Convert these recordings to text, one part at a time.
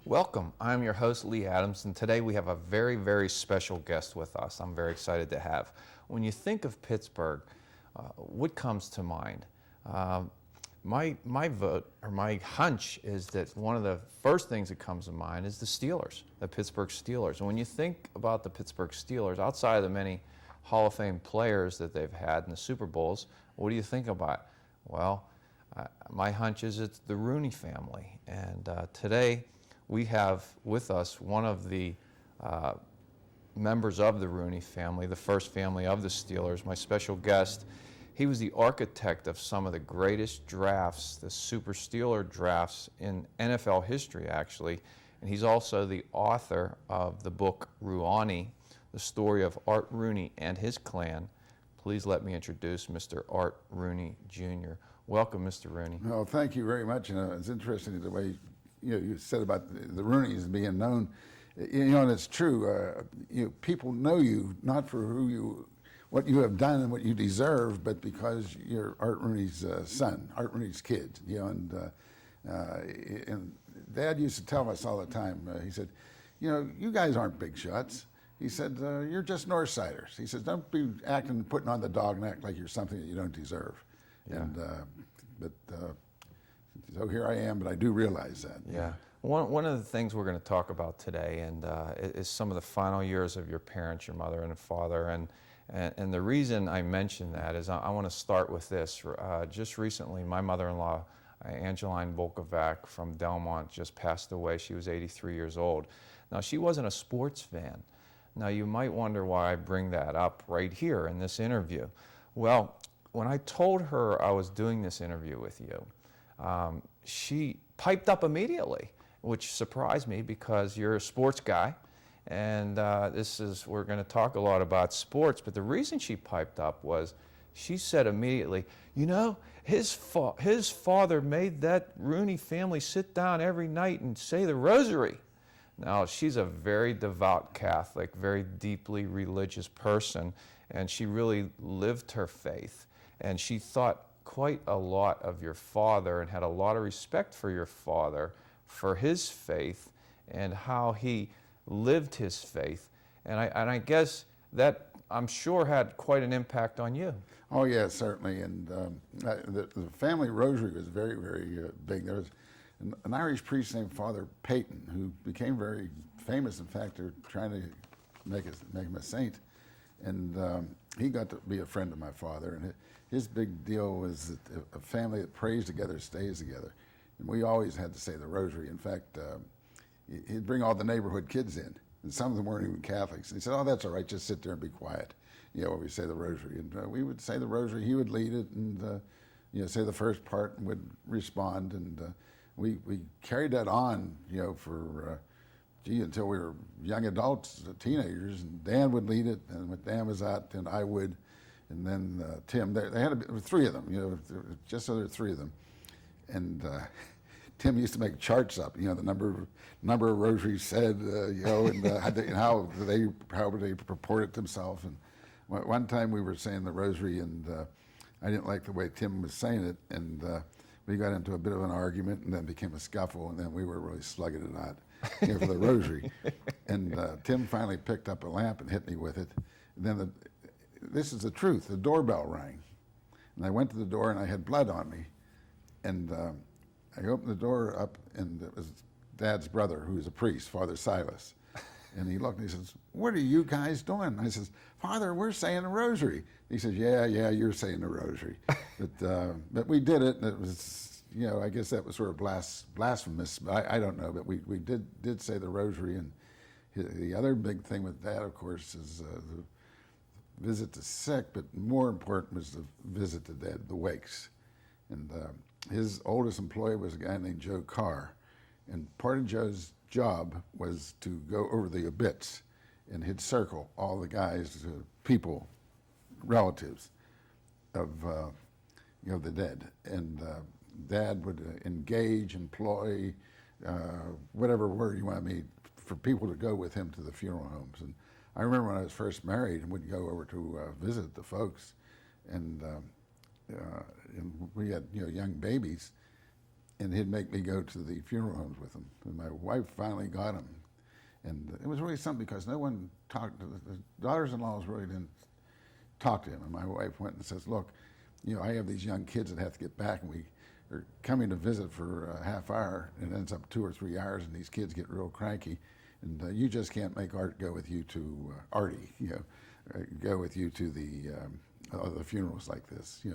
Welcome. I'm your host, Lee Adams, and today we have a very, very special guest with us. I'm very excited to have. When you think of Pittsburgh, what comes to mind? My vote, or my hunch, is that one of the first things that comes to mind is the Steelers, the Pittsburgh Steelers. And when you think about the Pittsburgh Steelers, outside of the many Hall of Fame players that they've had in the Super Bowls, what do you think about? Well, my hunch is it's the Rooney family. And today, we have with us one of the members of the Rooney family, the first family of the Steelers, my special guest. He was the architect of some of the greatest drafts, the Super Steeler drafts in NFL history, actually. And he's also the author of the book Rooney, the story of Art Rooney and his clan. Please let me introduce Mr. Art Rooney Jr. Welcome, Mr. Rooney. Well, thank you very much. It's interesting the way you said about the Rooneys being known, and it's true. People know you not for what you have done and what you deserve, but because you're Art Rooney's son, Art Rooney's kid. And Dad used to tell us all the time. He said, you guys aren't big shots. He said, you're just Northsiders. He says, don't be putting on the dog and act like you're something that you don't deserve. Yeah. So here I am, but I do realize that. Yeah. One of the things we're going to talk about today is some of the final years of your parents, your mother and father. And the reason I mention that is I want to start with this. Just recently, my mother-in-law, Angeline Volkovac from Delmont, just passed away. She was 83 years old. Now, she wasn't a sports fan. Now, you might wonder why I bring that up right here in this interview. Well, when I told her I was doing this interview with you, she piped up immediately, which surprised me because you're a sports guy, and we're going to talk a lot about sports, but the reason she piped up was she said immediately, his father made that Rooney family sit down every night and say the rosary. Now, she's a very devout Catholic, very deeply religious person, and she really lived her faith, and she thought quite a lot of your father and had a lot of respect for your father, for his faith and how he lived his faith. And I guess that, I'm sure, had quite an impact on you. Oh, yeah, certainly. And the family rosary was very, very big. There was an Irish priest named Father Peyton who became very famous. In fact, they're trying to make him a saint. And he got to be a friend of my father. And his big deal was that a family that prays together stays together. And we always had to say the rosary. In fact, he'd bring all the neighborhood kids in. And some of them weren't even Catholics. And he said, oh, that's all right, just sit there and be quiet, while we say the rosary. And we would say the rosary, he would lead it and, say the first part and would respond. And we carried that on, for, until we were young adults, teenagers. And Dan would lead it, and when Dan was out, then I would. And then Tim, there were three of them, just so there were three of them. And Tim used to make charts up, the number of rosaries said, and how they purported themselves. And one time we were saying the rosary, and I didn't like the way Tim was saying it, and we got into a bit of an argument, and then became a scuffle, and then we were really slugging it out for the rosary. And Tim finally picked up a lamp and hit me with it. And then this is the truth. The doorbell rang, and I went to the door, and I had blood on me. And I opened the door up, and it was Dad's brother, who was a priest, Father Silas. And he looked and he says, what are you guys doing? I says, Father, we're saying the rosary. He says, yeah, you're saying the rosary. But we did it, and it was, I guess that was sort of blasphemous. I don't know, but we did say the rosary. And the other big thing with Dad, of course, is the visit to sick, but more important was the visit to dead, the wakes. And his oldest employee was a guy named Joe Carr. And part of Joe's job was to go over the obits, and he'd circle all the guys, people, relatives of the dead. And Dad would engage, employ, whatever word you want me, for people to go with him to the funeral homes. And I remember when I was first married and would go over to visit the folks, and we had young babies, and he'd make me go to the funeral homes with him. And my wife finally got him. And it was really something because no one talked to the daughters-in-laws really didn't talk to him. And my wife went and says, look, I have these young kids that have to get back, and we are coming to visit for a half hour, and it ends up 2 or 3 hours, and these kids get real cranky. And you just can't make Art go with you to Artie, go with you to the funerals like this,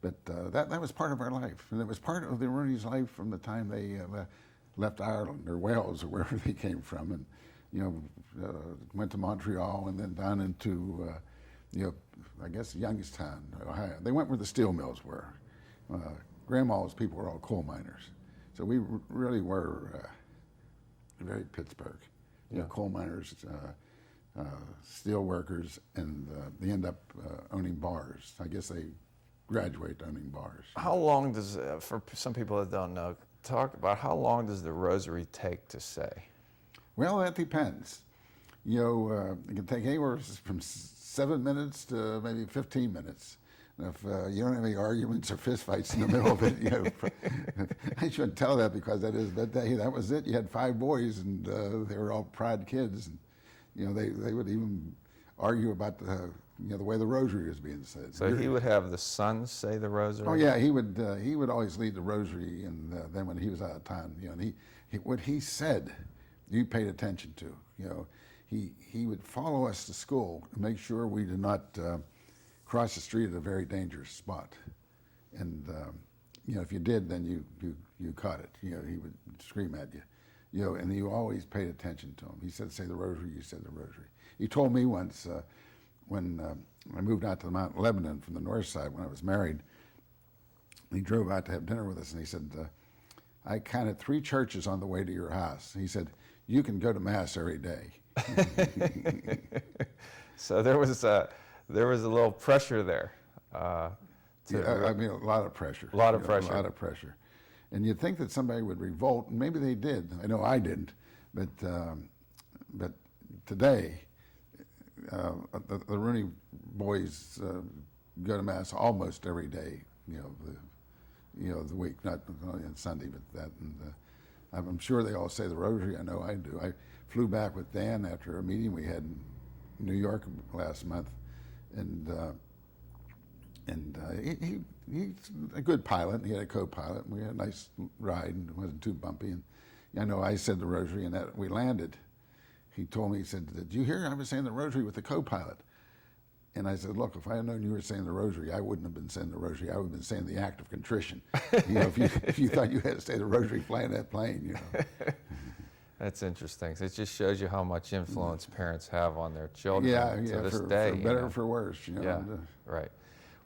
But that was part of our life, and it was part of the Rooney's life from the time they left Ireland or Wales or wherever they came from, and went to Montreal and then down into I guess Youngstown, Ohio. They went where the steel mills were. Grandma's people were all coal miners, so we really were very Pittsburgh. Coal miners, steel workers, and they end up owning bars. I guess they graduate owning bars. How long does, for some people that don't know, talk about how long does the rosary take to say? Well, that depends. It can take anywhere from 7 minutes to maybe 15 minutes. And if you don't have any arguments or fistfights in the middle of it, I shouldn't tell that because that was it. You had 5 boys, and they were all proud kids, and they would even argue about the way the rosary was being said. So he would have the sons say the rosary? Oh yeah, he would always lead the rosary, and then when he was out of town, and what he said, you paid attention to. He would follow us to school and make sure we did not cross the street at a very dangerous spot, and if you did, then you caught it. He would scream at you, and you always paid attention to him. He said, "Say the rosary." You said the rosary. He told me once when I moved out to Mount Lebanon from the north side when I was married. He drove out to have dinner with us, and he said, "I counted 3 churches on the way to your house." He said, "You can go to Mass every day." So there was a little pressure there. Yeah, I mean, a lot of pressure. A lot of pressure. A lot of pressure. And you'd think that somebody would revolt, and maybe they did. I know I didn't, but today, the Rooney boys go to Mass almost every day, the week, not only on Sunday, but that. And I'm sure they all say the rosary. I know I do. I flew back with Dan after a meeting we had in New York last month, and he's a good pilot, and he had a co-pilot, and we had a nice ride, and it wasn't too bumpy. And I know I said the rosary, and that we landed. He told me, he said, "Did you hear I was saying the rosary with the co-pilot?" And I said, "Look, if I had known you were saying the rosary, I wouldn't have been saying the rosary. I would have been saying the act of contrition. If you thought you had to say the rosary flying that plane, That's interesting. So it just shows you how much influence parents have on their children to this day. For better or for worse, Yeah, right.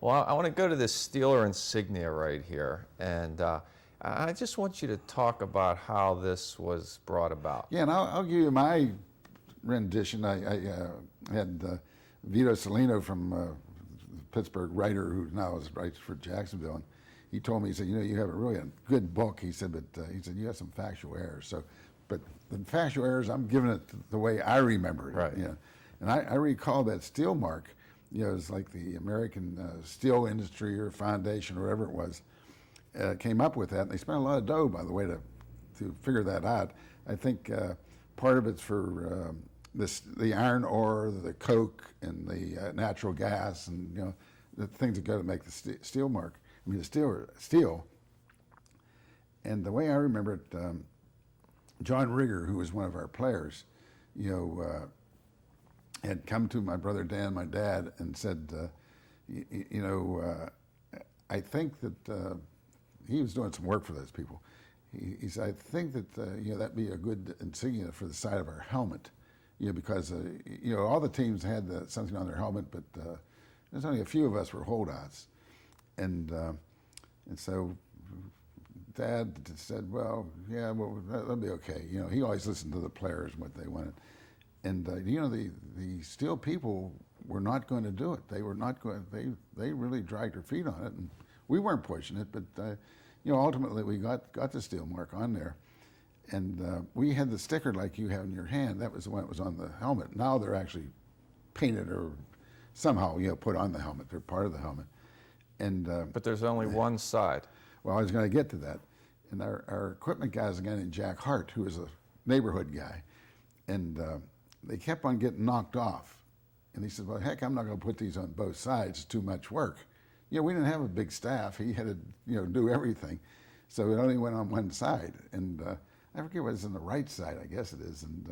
Well, I want to go to this Steeler insignia right here, and I just want you to talk about how this was brought about. Yeah, and I'll give you my rendition. I had Vito Salino from the Pittsburgh writer who now writes for Jacksonville, and he told me, he said, you have a good book. He said, but he said, you have some factual errors. But the factual errors, I'm giving it the way I remember it. Right. And I recall that steel mark, it's like the American Steel Industry or Foundation or whatever it was, came up with that. And they spent a lot of dough, by the way, to figure that out. I think part of it's for the iron ore, the coke, and the natural gas, and the things that go to make the steel mark. I mean, the steel. And the way I remember it, John Rigger, who was one of our players, had come to my brother Dan, my dad, and said, I think that he was doing some work for those people. He said, I think that that'd be a good insignia for the side of our helmet, because all the teams had something on their helmet, but there's only a few of us were holdouts, and so Dad said, well, that'll be okay. He always listened to the players and what they wanted. And the Steel people were not going to do it. They were not going. They really dragged their feet on it, and we weren't pushing it. But ultimately we got the Steel mark on there, and we had the sticker like you have in your hand. That was the one that was on the helmet. Now they're actually painted or somehow put on the helmet. They're part of the helmet. And but there's only one side. Well, I was going to get to that. And our equipment guy is a guy named Jack Hart, who was a neighborhood guy. And they kept on getting knocked off. And he said, well, heck, I'm not going to put these on both sides. It's too much work. You know, we didn't have a big staff. He had to, do everything. So it only went on one side. And I forget what's on the right side, I guess it is. And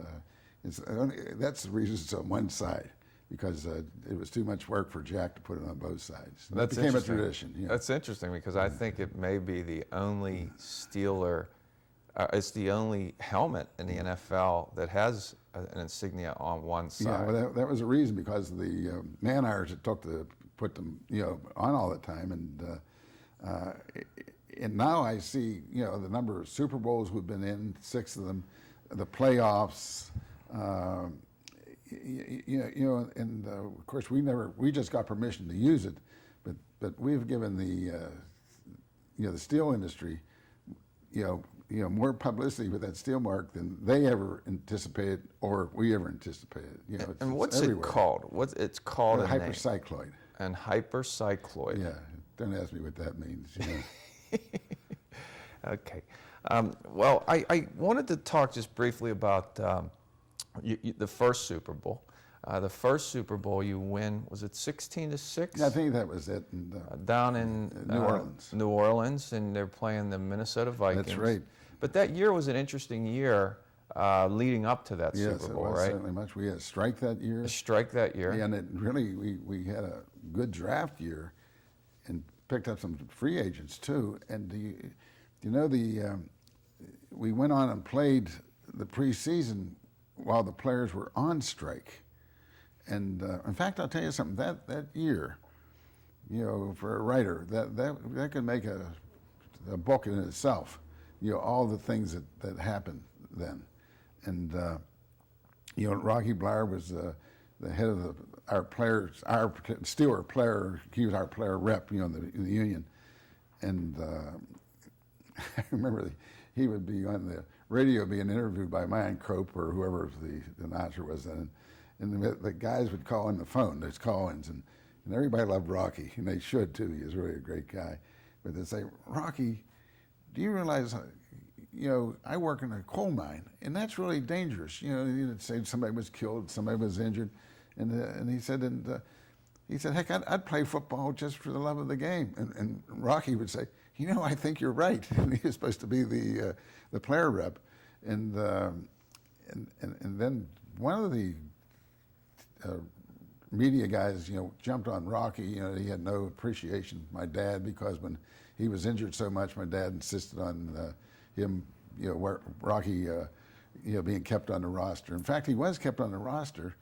that's the reason it's on one side, because it was too much work for Jack to put it on both sides. And that became a tradition. Yeah. That's interesting, because I think it may be the only Steeler, it's the only helmet in the NFL that has an insignia on one side. Yeah, well, that was a reason, because the man-hours it took to put them, on all the time. And now I see, the number of Super Bowls we've been in, 6 of them, the playoffs, and of course we just got permission to use it, but we've given the steel industry, more publicity with that steel mark than they ever anticipated or we ever anticipated. And what's everywhere. it called? It's called a hypercycloid. Name. And hypercycloid. Yeah, don't ask me what that means. Okay. Well, I wanted to talk just briefly about the first Super Bowl. The first Super Bowl you win, was it 16-6? I think that was it. And, down in New Orleans. New Orleans, and they're playing the Minnesota Vikings. That's right. But that year was an interesting year leading up to that Super Bowl, it was right? Certainly much. We had a strike that year. A strike that year. And it really, we had a good draft year and picked up some free agents too. And we went on and played the preseason while the players were on strike. And in fact, I'll tell you something, that year, for a writer, that could make a book in itself, all the things that happened then. And, Rocky Blair was the head of our players, our Steeler player, he was our player rep, in the union. And I remember he would be on the radio being interviewed by Ryan Crope or whoever the announcer was then. And the guys would call in the phone, there's call-ins, and everybody loved Rocky, and they should too, he was really a great guy. But they'd say, Rocky, do you realize, I work in a coal mine, and that's really dangerous. You'd say somebody was killed, somebody was injured, and he said, heck, I'd play football just for the love of the game. And Rocky would say, I think you're right. And he was supposed to be the player rep. And then one of the media guys, jumped on Rocky. He had no appreciation for my dad, because when he was injured so much, my dad insisted on him, Rocky, being kept on the roster. In fact, he was kept on the roster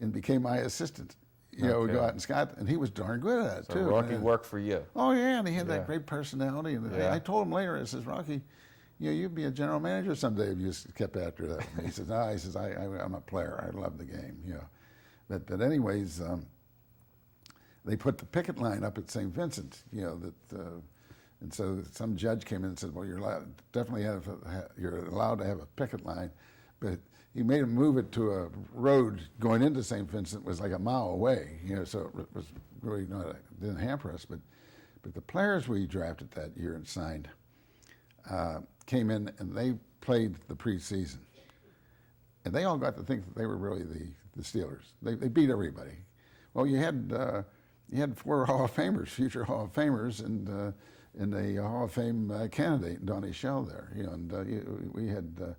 and became my assistant. We go out and scout, and he was darn good at it too. Rocky worked for you. Oh yeah, and he had that great personality. And I told him later, I says, Rocky, you'd be a general manager someday if you just kept after that. And he says, no, he says, I'm a player. I love the game. But anyways, they put the picket line up at St. Vincent. And so some judge came in and said, well, you're allowed to have a picket line, but he made him move it to a road going into St. Vincent was like a mile away, so it was really didn't hamper us. But the players we drafted that year and signed came in and they played the preseason. And they all got to think that they were really the Steelers. They beat everybody. Well, you had 4 Hall of Famers, future Hall of Famers, and a Hall of Fame candidate, Donnie Shell there. We had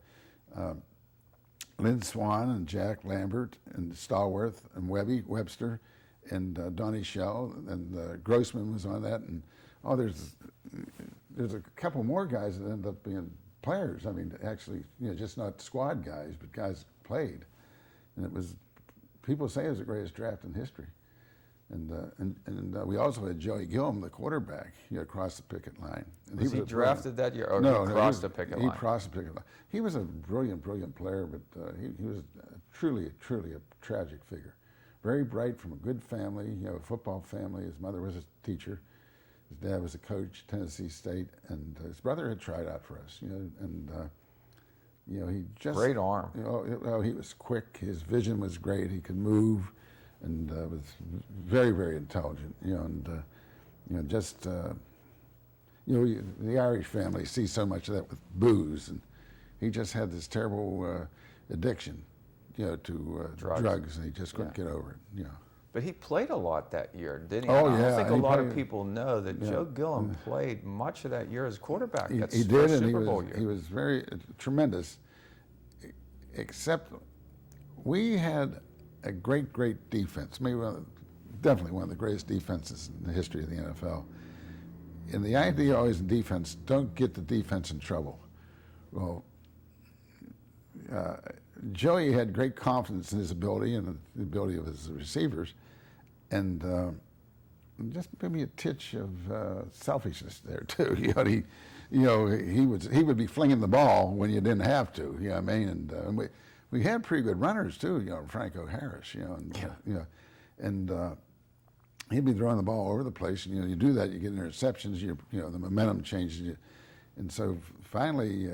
Lynn Swan and Jack Lambert and Stallworth and Webster and Donnie Shell, and Grossman was on that. And there's a couple more guys that ended up being players. I mean, actually, just not squad guys, but guys that played. And it was, people say it was the greatest draft in history. And we also had Joey Gilliam, the quarterback, across the picket line. And Was he drafted that year, or no, he crossed the picket line? He crossed the picket line. He was a brilliant player, but he was truly a tragic figure. Very bright, from a good family, a football family. His mother was a teacher. His dad was a coach at Tennessee State, and his brother had tried out for us, he just... Great arm. He was quick. His vision was great. He could move, and was very, very intelligent, the Irish family see so much of that with booze, and he just had this terrible addiction, to drugs, and he just couldn't get over it. But he played a lot that year, didn't he? Oh, I don't yeah, think a he lot of played- people know that Joe Gilliam played much of that year as quarterback. That's He his did, first and Super Bowl year. he was very tremendous. Except we had a great defense. Maybe definitely one of the greatest defenses in the history of the NFL. And the idea always in defense, don't get the defense in trouble. Well, Joey had great confidence in his ability and the ability of his receivers, and just maybe a titch of selfishness there too. He would be flinging the ball when you didn't have to. You know what I mean? And we had pretty good runners too. Franco Harris. And he'd be throwing the ball all over the place. And you do that, you get interceptions. The momentum changes. And so finally.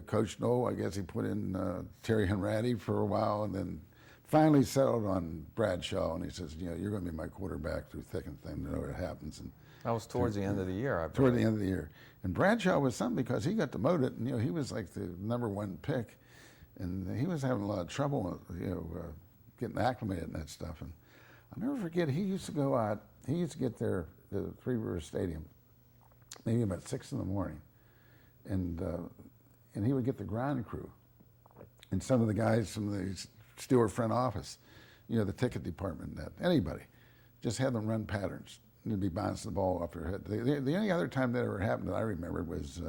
Coach Noel, I guess he put in Terry Henratty for a while, and then finally settled on Bradshaw, and he says, you're going to be my quarterback through thick and thin, no what happens. And That was towards the end of the year, I believe. toward the end of the year. And Bradshaw was something because he got demoted, and he was like the #1 pick, and he was having a lot of trouble, getting acclimated and that stuff. And I'll never forget, he used to go out, he used to get there to Three River Stadium, maybe about 6 in the morning, and he would get the ground crew and some of the guys from the Steeler front office, the ticket department, anybody, just had them run patterns. And they'd be bouncing the ball off their head. The only other time that ever happened that I remember was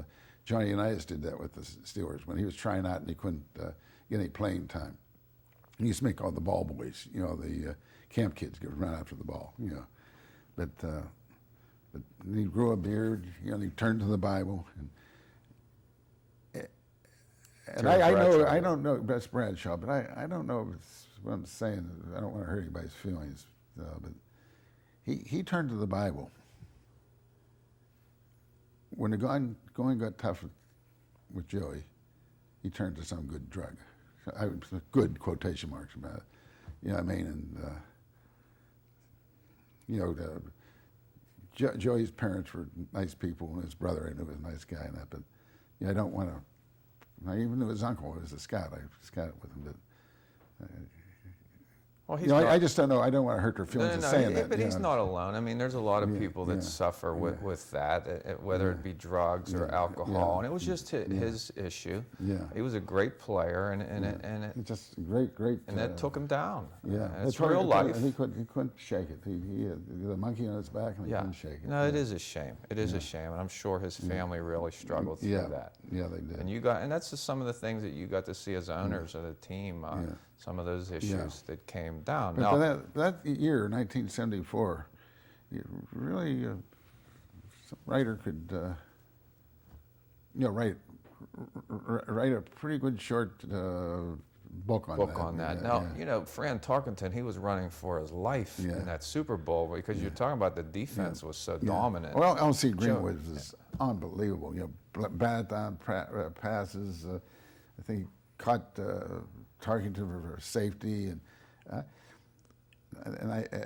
Johnny Unitas did that with the Steelers when he was trying out and he couldn't get any playing time. He used to make all the ball boys, the camp kids, go run after the ball, But he grew a beard, he turned to the Bible. And I don't know, that's Bradshaw, but I don't know if it's what I'm saying. I don't want to hurt anybody's feelings, but he turned to the Bible. When the going got tough with Joey, he turned to some good drug. Good quotation marks about it. You know what I mean? And, Joey's parents were nice people, and his brother I knew was a nice guy and that, but I don't want to. I even knew his uncle was a scout. I scouted with him. Well, I just don't know. I don't want to hurt their feelings of saying that. But he's not alone. I mean, there's a lot of people that suffer with that, whether it be drugs or alcohol. And it was just his issue. Yeah. He was a great player, and just great. And that took him down. Yeah, and it's real life. And he couldn't shake it. He had the monkey on his back, and he couldn't shake it. No, it is a shame. It is a shame, and I'm sure his family really struggled through that. Yeah, they did. And that's just some of the things that you got to see as owners of the team. Some of those issues that came down. But now, that year, 1974, really, some writer could, write a pretty good short book on that. Now, Fran Tarkenton, he was running for his life in that Super Bowl because you're talking about the defense was so dominant. Well, L.C. Greenwood was unbelievable. Batted down passes. I think he caught Tarkenton for safety, and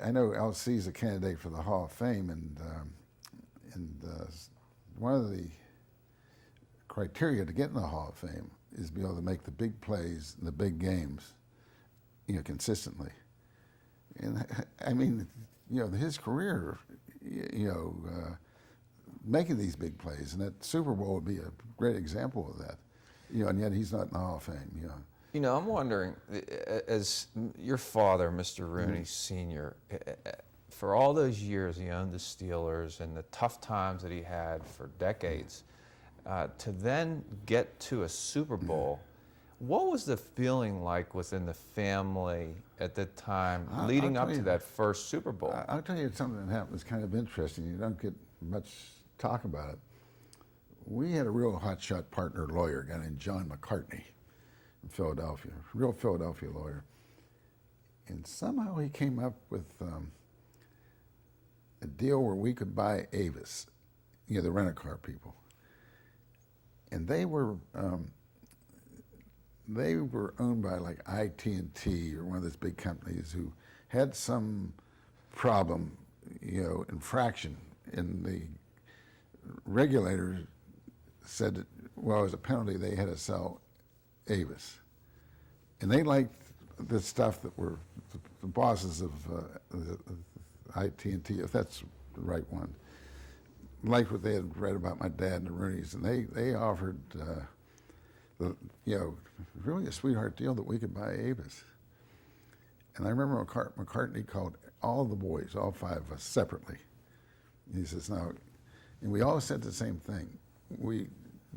I know L.C. is a candidate for the Hall of Fame, and one of the criteria to get in the Hall of Fame is to be able to make the big plays in the big games, consistently. And I mean, his career, making these big plays, and that Super Bowl would be a great example of that. And yet he's not in the Hall of Fame. I'm wondering, as your father, Mr. Rooney Sr., for all those years he owned the Steelers and the tough times that he had for decades, to then get to a Super Bowl, what was the feeling like within the family at the time leading up to that first Super Bowl? I'll tell you something that happened that's kind of interesting. You don't get much talk about it. We had a real hotshot partner lawyer, a guy named John McCartney in Philadelphia, real Philadelphia lawyer. And somehow he came up with a deal where we could buy Avis, the rent-a-car people. And they were owned by like IT&T or one of those big companies who had some problem, infraction in regulators said that, well, as a penalty, they had to sell Avis. And they liked the stuff that were the bosses of IT&T, if that's the right one, liked what they had read about my dad and the Rooneys, and they offered, really a sweetheart deal that we could buy Avis. And I remember McCartney called all the boys, all 5 of us, separately. He says, now, and we all said the same thing. We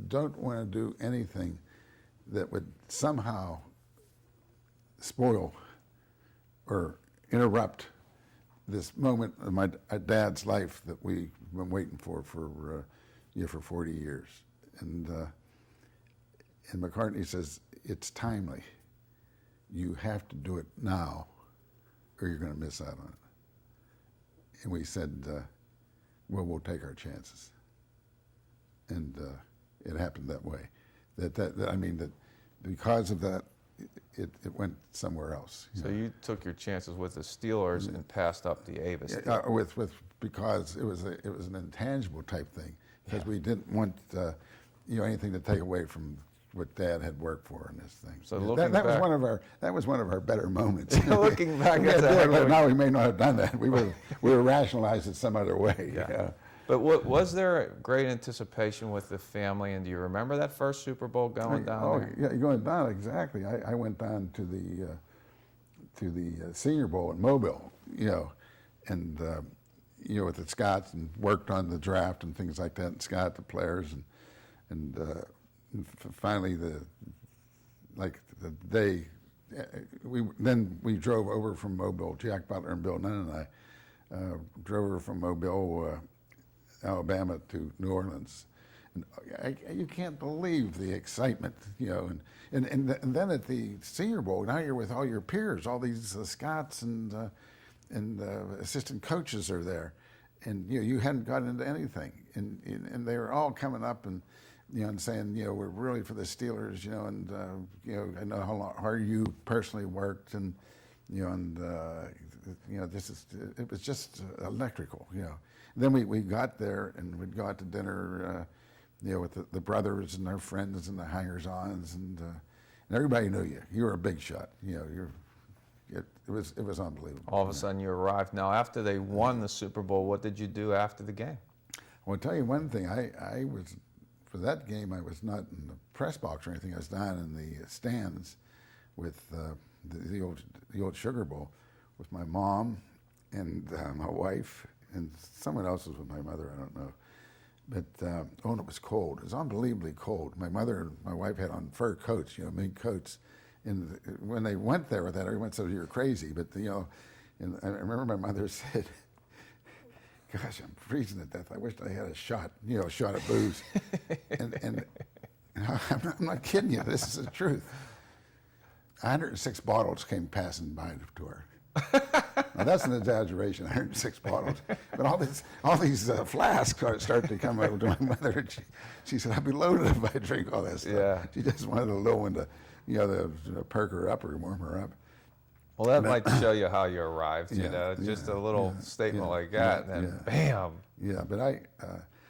don't want to do anything that would somehow spoil or interrupt this moment of my dad's life that we've been waiting for 40 years. And McCartney says, it's timely. You have to do it now or you're going to miss out on it. And we said, well, we'll take our chances. And it happened that way. That because of that, it went somewhere else. So you took your chances with the Steelers and passed up the Avis. Because it was an intangible type thing. Because we didn't want anything to take away from what Dad had worked for in this thing. So that was one of our better moments. Looking back at that, now we may not have done that. We were rationalized it some other way. Yeah. But was there a great anticipation with the family? And do you remember that first Super Bowl going down there? Yeah, going down, exactly. I went down to the Senior Bowl in Mobile, and with the Scotts, and worked on the draft and things like that, and Scott, the players, and finally the day we drove over from Mobile. Jack Butler and Bill Nunn and I drove over from Mobile, Alabama to New Orleans. And you can't believe the excitement, and then at the Senior Bowl, now you're with all your peers, all these Scots and assistant coaches are there, and you hadn't gotten into anything, and they were all coming up and saying, we're really for the Steelers, and I know how hard you personally worked, and it was just electrical, Then we got there and we'd go out to dinner, with the brothers and their friends and the hangers-ons, and everybody knew you. You were a big shot. It was unbelievable. All of a sudden you arrived. Now, after they won the Super Bowl, what did you do after the game? Well, I'll tell you one thing. I was, for that game, I was not in the press box or anything. I was down in the stands with the old Sugar Bowl with my mom and my wife, and someone else was with my mother, I don't know. But, and it was cold. It was unbelievably cold. My mother and my wife had on fur coats, mink coats. And when they went there with that, everyone said, you're crazy. But, and I remember my mother said, gosh, I'm freezing to death. I wish I had a shot of booze. and I'm not kidding you. This is the truth. 106 bottles came passing by to her. Now that's an exaggeration, 106 bottles. But all these flasks started to come over to my mother, and she said, I'd be loaded if I drink all that stuff. Yeah. She just wanted a little one to, to perk her up or warm her up. Well, that might show you how you arrived, just a little statement like that, and then bam. Yeah, but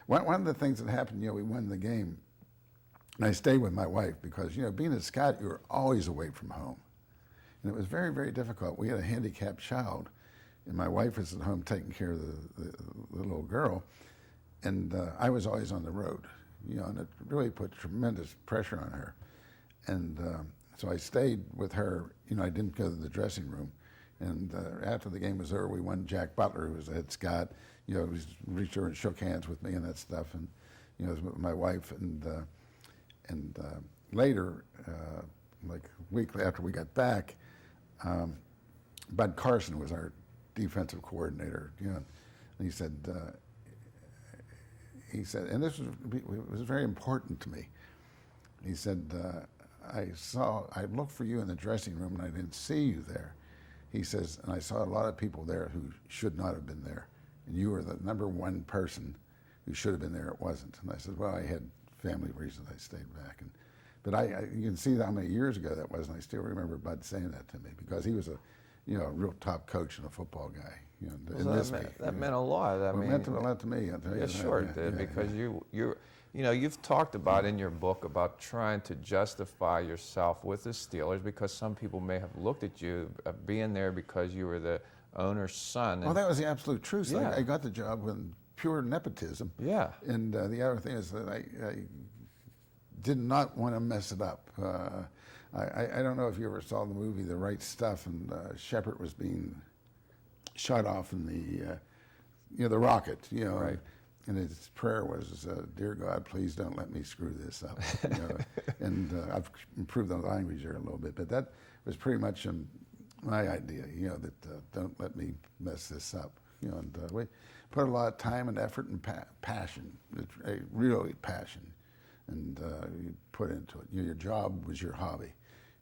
one of the things that happened, we won the game, and I stayed with my wife because, being a Scot, you were always away from home. And it was very, very difficult. We had a handicapped child, and my wife was at home taking care of the little girl, and I was always on the road, and it really put tremendous pressure on her. And so I stayed with her. I didn't go to the dressing room. And after the game was over, we won. Jack Butler, who was the head Scot, he reached over and shook hands with me and that stuff, and it was with my wife. And later, like a week after we got back, Bud Carson was our defensive coordinator, and he said, and this was very important to me. He said, I looked for you in the dressing room and I didn't see you there. He says, and I saw a lot of people there who should not have been there, and you were the number one person who should have been there. It wasn't. And I said, well, I had family reasons I stayed back. But you can see how many years ago that was, and I still remember Bud saying that to me because he was a real top coach and a football guy. So that meant a lot. I mean, it meant a lot to me. I'll tell you yeah, that. sure it did, because you've talked about in your book about trying to justify yourself with the Steelers, because some people may have looked at you being there because you were the owner's son. Well, that was the absolute truth. Yeah. I got the job with pure nepotism. Yeah. And the other thing is that I did not want to mess it up. I don't know if you ever saw the movie The Right Stuff, and Shepard was being shot off in the rocket, Right. and his prayer was, "Dear God, please don't let me screw this up." And I've improved the language there a little bit, but that was pretty much my idea. That don't let me mess this up. And we put a lot of time and effort and passion, really passion, and you put into it. Your job was your hobby.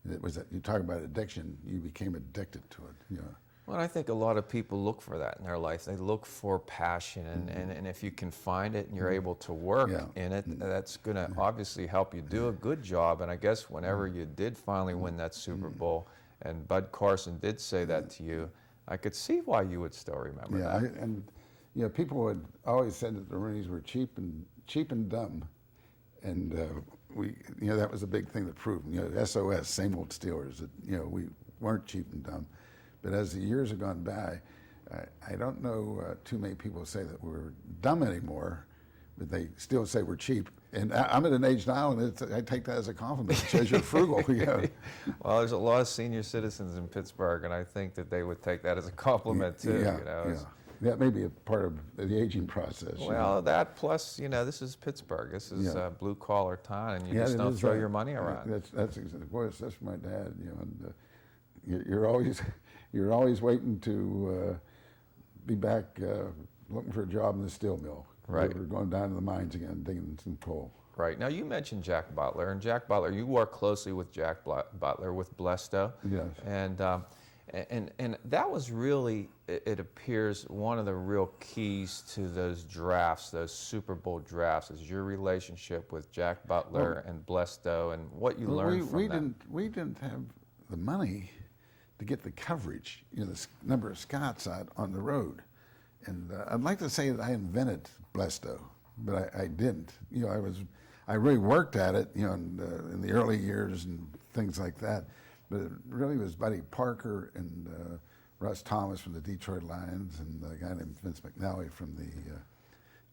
It was you talk about addiction. You became addicted to it. Well, I think a lot of people look for that in their life. They look for passion, and if you can find it and you're able to work in it, that's going to obviously help you do a good job. And I guess whenever you did finally win that Super Bowl, and Bud Carson did say that to you, I could see why you would still remember that. And people would always said that the Rooneys were cheap and dumb, and that was a big thing that proved. SOS, same old Steelers. That we weren't cheap and dumb. But as the years have gone by, I don't know too many people say that we're dumb anymore, but they still say we're cheap. And I'm at an age now, and I take that as a compliment. It says you're frugal. Well, there's a lot of senior citizens in Pittsburgh, and I think that they would take that as a compliment too. Yeah. That may be a part of the aging process. Well, that plus, this is Pittsburgh. This is blue collar town, and you just don't throw your money around. That's exactly. Boy, that's my dad. And you're always waiting to be back looking for a job in the steel mill. Right. We're going down to the mines again, digging some coal. Right. Now, you mentioned Jack Butler, and Jack Butler, you work closely with Jack Butler with Blesto. Yes. And that was really, it appears, one of the real keys to those drafts, those Super Bowl drafts, is your relationship with Jack Butler and Blesto, and what you learned from them. We didn't have the money to get the coverage, the number of scouts out on the road. And I'd like to say that I invented Blesto, but I didn't. I really worked at it, in the early years and things like that. But it really was Buddy Parker and Russ Thomas from the Detroit Lions and a guy named Vince McNally from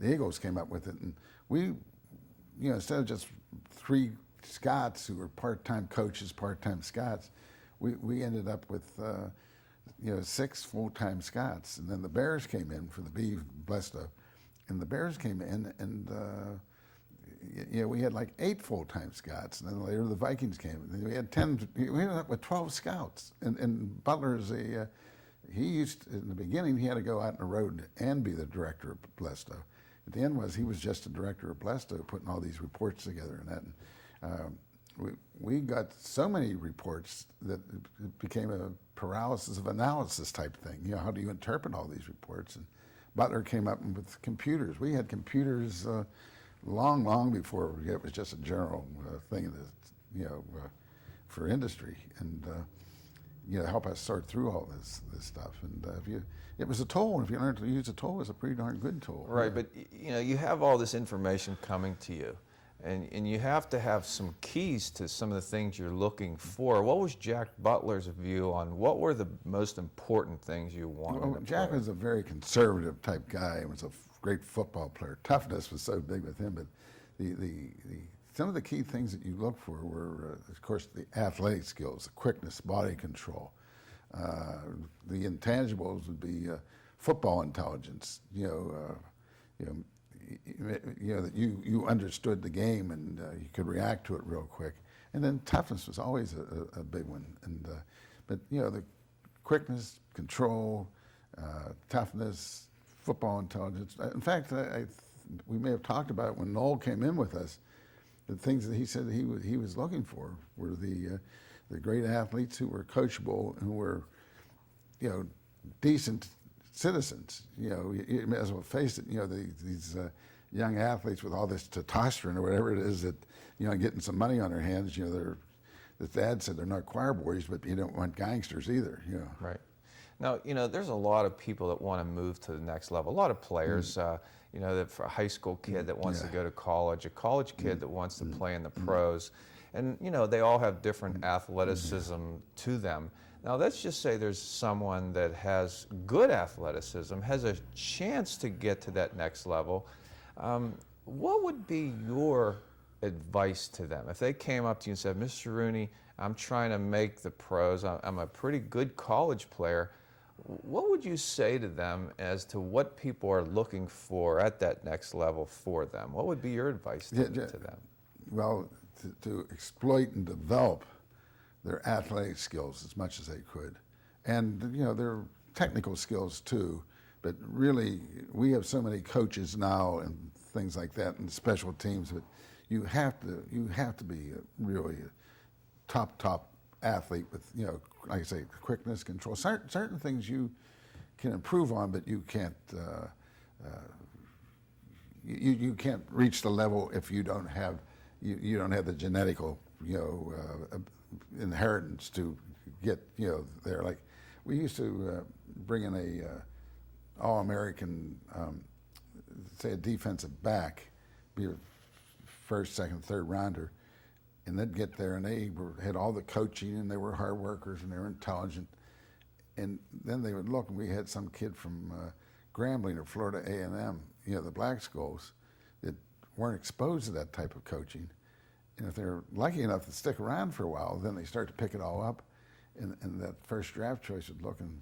the Eagles came up with it. And we, instead of just 3 scouts who were part-time coaches, part-time scouts, we ended up with 6 full-time scouts. And then the Bears came in for the Blesto. And the Bears came in, and we had like 8 full-time scouts. And then later the Vikings came. And we had 10. We ended up with 12 scouts. And Butler is in the beginning, he had to go out on the road and be the director of Blesto. At the end he was just the director of Blesto, putting all these reports together and that. And, we got so many reports that it became a paralysis of analysis type thing. How do you interpret all these reports? And Butler came up with computers. We had computers long before it was just a general thing for industry, and help us sort through all this stuff. And it was a tool. If you learned to use a tool, it was a pretty darn good tool. Right, but you have all this information coming to you. And you have to have some keys to some of the things you're looking for. What was Jack Butler's view on what were the most important things you wanted? Well, Jack was a very conservative type guy. He was a great football player. Toughness was so big with him, but some of the key things that you look for were, of course, the athletic skills, the quickness, body control. The intangibles would be football intelligence. That you understood the game and you could react to it real quick. And then toughness was always a big one. And but the quickness, control, toughness, football intelligence. In fact, we may have talked about it when Noel came in with us. The things that he said he was looking for were the great athletes who were coachable and who were decent citizens. You may as well face it. These young athletes with all this testosterone or whatever it is that getting some money on their hands. The dad said they're not choir boys, but you don't want gangsters either. Right. Now, there's a lot of people that want to move to the next level. A lot of players, that for a high school kid that wants to go to college, a college kid that wants to play in the pros. And, they all have different athleticism to them. Now, let's just say there's someone that has good athleticism, has a chance to get to that next level. What would be your advice to them? If they came up to you and said, Mr. Rooney, I'm trying to make the pros, I'm a pretty good college player, what would you say to them as to what people are looking for at that next level for them? What would be your advice to them? Well, to exploit and develop their athletic skills as much as they could. And, their technical skills too. But really, we have so many coaches now and things like that and special teams, but you have to be really a top athlete with, like I say, quickness, control. Certain things you can improve on, but you can't you can't reach the level if you don't have the genetical inheritance to get there. Like we used to bring in a All-American, say a defensive back, be a first, second, third rounder, and they'd get there and they had all the coaching and they were hard workers and they were intelligent. And then they would look and we had some kid from Grambling or Florida A&M, the black schools, that weren't exposed to that type of coaching. And if they're lucky enough to stick around for a while, then they start to pick it all up. And that first draft choice would look and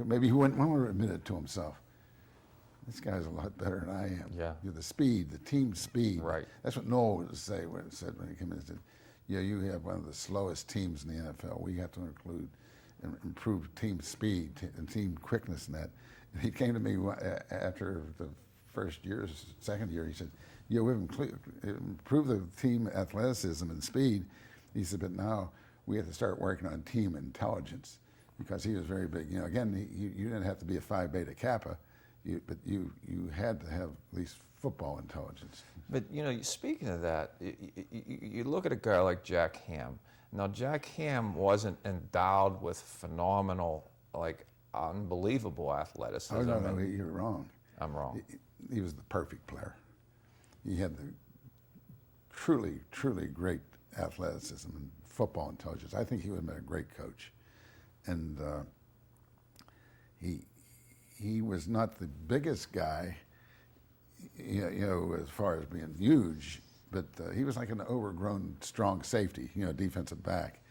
maybe he wouldn't want to admit it to himself. This guy's a lot better than I am. Yeah. The speed, the team speed. Right. That's what Noel would say when he came in and said, you have one of the slowest teams in the NFL. We have to include and improve team speed and team quickness in that. And he came to me after the first year, second year, he said, we've improved the team athleticism and speed. He said, but now we have to start working on team intelligence, because he was very big. Again, you didn't have to be a Phi Beta Kappa, but you had to have at least football intelligence. But, speaking of that, you look at a guy like Jack Ham. Now, Jack Ham wasn't endowed with phenomenal, unbelievable athleticism. Oh, no, you're wrong. I'm wrong. He was the perfect player. He had the truly, truly great athleticism and football intelligence. I think he would have been a great coach. And he was not the biggest guy, as far as being huge, but he was like an overgrown strong safety, defensive back.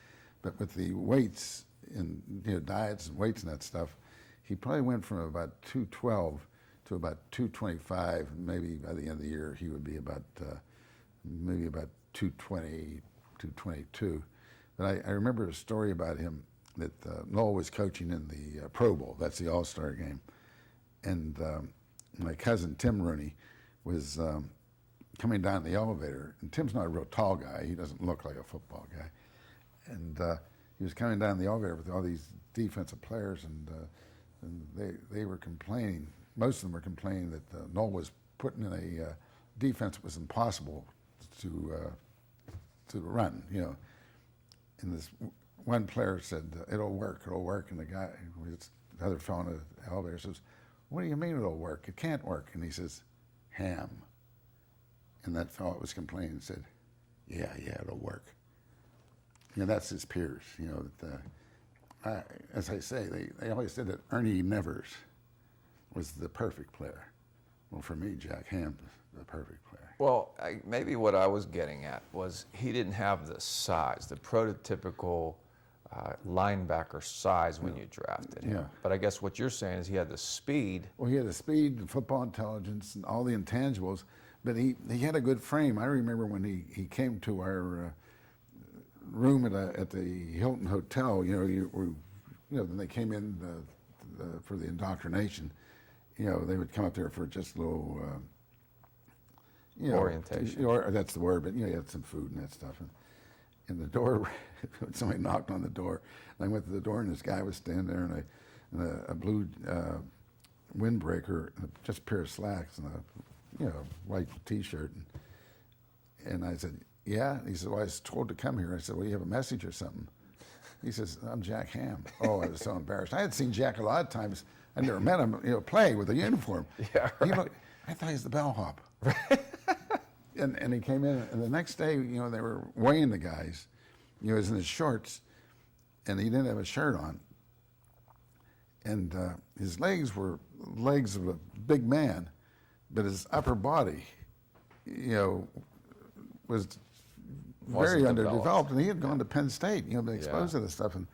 But with the weights and diets and weights and that stuff, he probably went from about 212 to about 225. Maybe by the end of the year, he would be about maybe about 220, 222. But I remember a story about him that Noel was coaching in the Pro Bowl. That's the All-Star game. And my cousin, Tim Rooney, was coming down the elevator. And Tim's not a real tall guy. He doesn't look like a football guy. And he was coming down the elevator with all these defensive players, and they were complaining. Most of them were complaining that Noel was putting in a defense that was impossible to run, And this one player said, it'll work. And the other fellow in the elevator says, what do you mean it'll work? It can't work. And he says, Ham. And that fellow was complaining and said, yeah, it'll work. That's his peers, as I say, they always said that Ernie Nevers was the perfect player. Well, for me, Jack Ham was the perfect player. Well, maybe what I was getting at was he didn't have the size, the prototypical linebacker size when you drafted him. Yeah. But I guess what you're saying is he had the speed. Well, he had the speed, the football intelligence, and all the intangibles, but he had a good frame. I remember when he came to our room at the Hilton Hotel, when they came in for the indoctrination, they would come up there for just a little, orientation. That's the word, but you had some food and that stuff. And the door, somebody knocked on the door. And I went to the door, and this guy was standing there in a blue windbreaker, and just a pair of slacks, and a white T-shirt. And I said, yeah. And he said, well, I was told to come here. I said, well, you have a message or something? He says, I'm Jack Ham. Oh, I was so embarrassed. I had seen Jack a lot of times. I never met him, play with a uniform. Yeah, right. I thought he was the bellhop. And he came in, and the next day, they were weighing the guys. He was in his shorts, and he didn't have a shirt on. And his legs were legs of a big man, but his upper body, was very underdeveloped. And he had gone to Penn State, been exposed to this stuff. And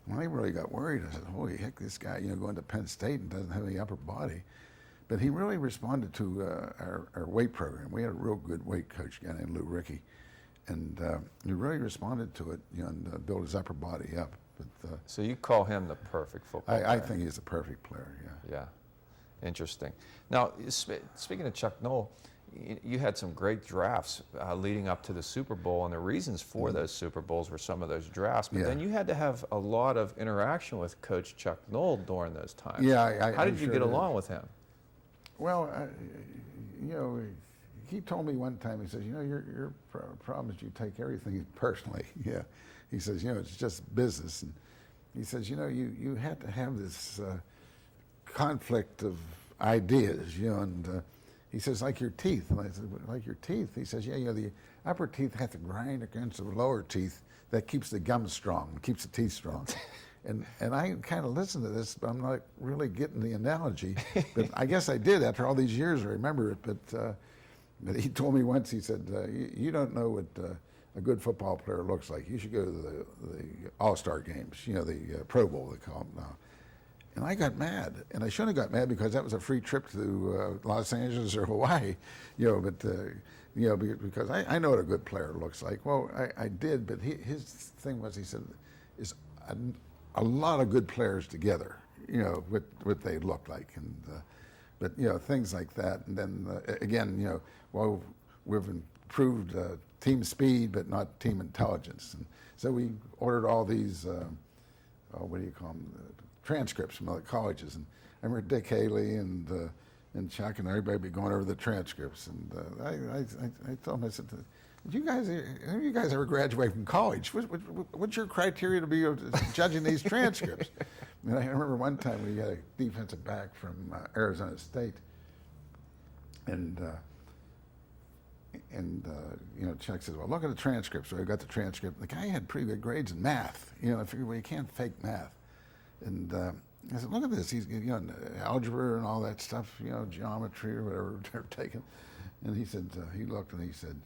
when I really got worried, I said, holy heck, this guy, going to Penn State and doesn't have any upper body. But he really responded to our weight program. We had a real good weight coach, a guy named Lou Rickey. And he really responded to it, and built his upper body up. But, so you call him the perfect football player? I think he's the perfect player, yeah. Yeah, interesting. Now, speaking of Chuck Noll, you had some great drafts leading up to the Super Bowl, and the reasons for those Super Bowls were some of those drafts. But then you had to have a lot of interaction with Coach Chuck Noll during those times. Yeah, how did you get along with him? Well, he told me one time, he says, your problem is you take everything personally. Yeah. He says, it's just business. And he says, you have to have this conflict of ideas, and he says, like your teeth. And I said, like your teeth? He says, the upper teeth have to grind against the lower teeth. That keeps the gums strong, keeps the teeth strong. And I kind of listened to this, but I'm not really getting the analogy. But I guess I did after all these years. I remember it. But he told me once, he said, you don't know what a good football player looks like. You should go to the All-Star games, the Pro Bowl, they call them now. And I got mad, and I shouldn't have got mad because that was a free trip to Los Angeles or Hawaii, because I know what a good player looks like. Well, I did, but his thing was, he said, is a lot of good players together, what they look like, and but things like that. And then again, we've improved team speed, but not team intelligence. And so we ordered all these, what do you call them, transcripts from the colleges. And I remember Dick Haley and Chuck and everybody be going over the transcripts. And I told them, I said, did you guys ever graduate from college? What's your criteria to be judging these transcripts? And I remember one time we had a defensive back from Arizona State, and Chuck says, well, look at the transcript. So I got the transcript. The guy had pretty good grades in math. I figured, well, you can't fake math. And I said, look at this. He's, algebra and all that stuff, geometry or whatever they're taking. And he said, he looked and he said,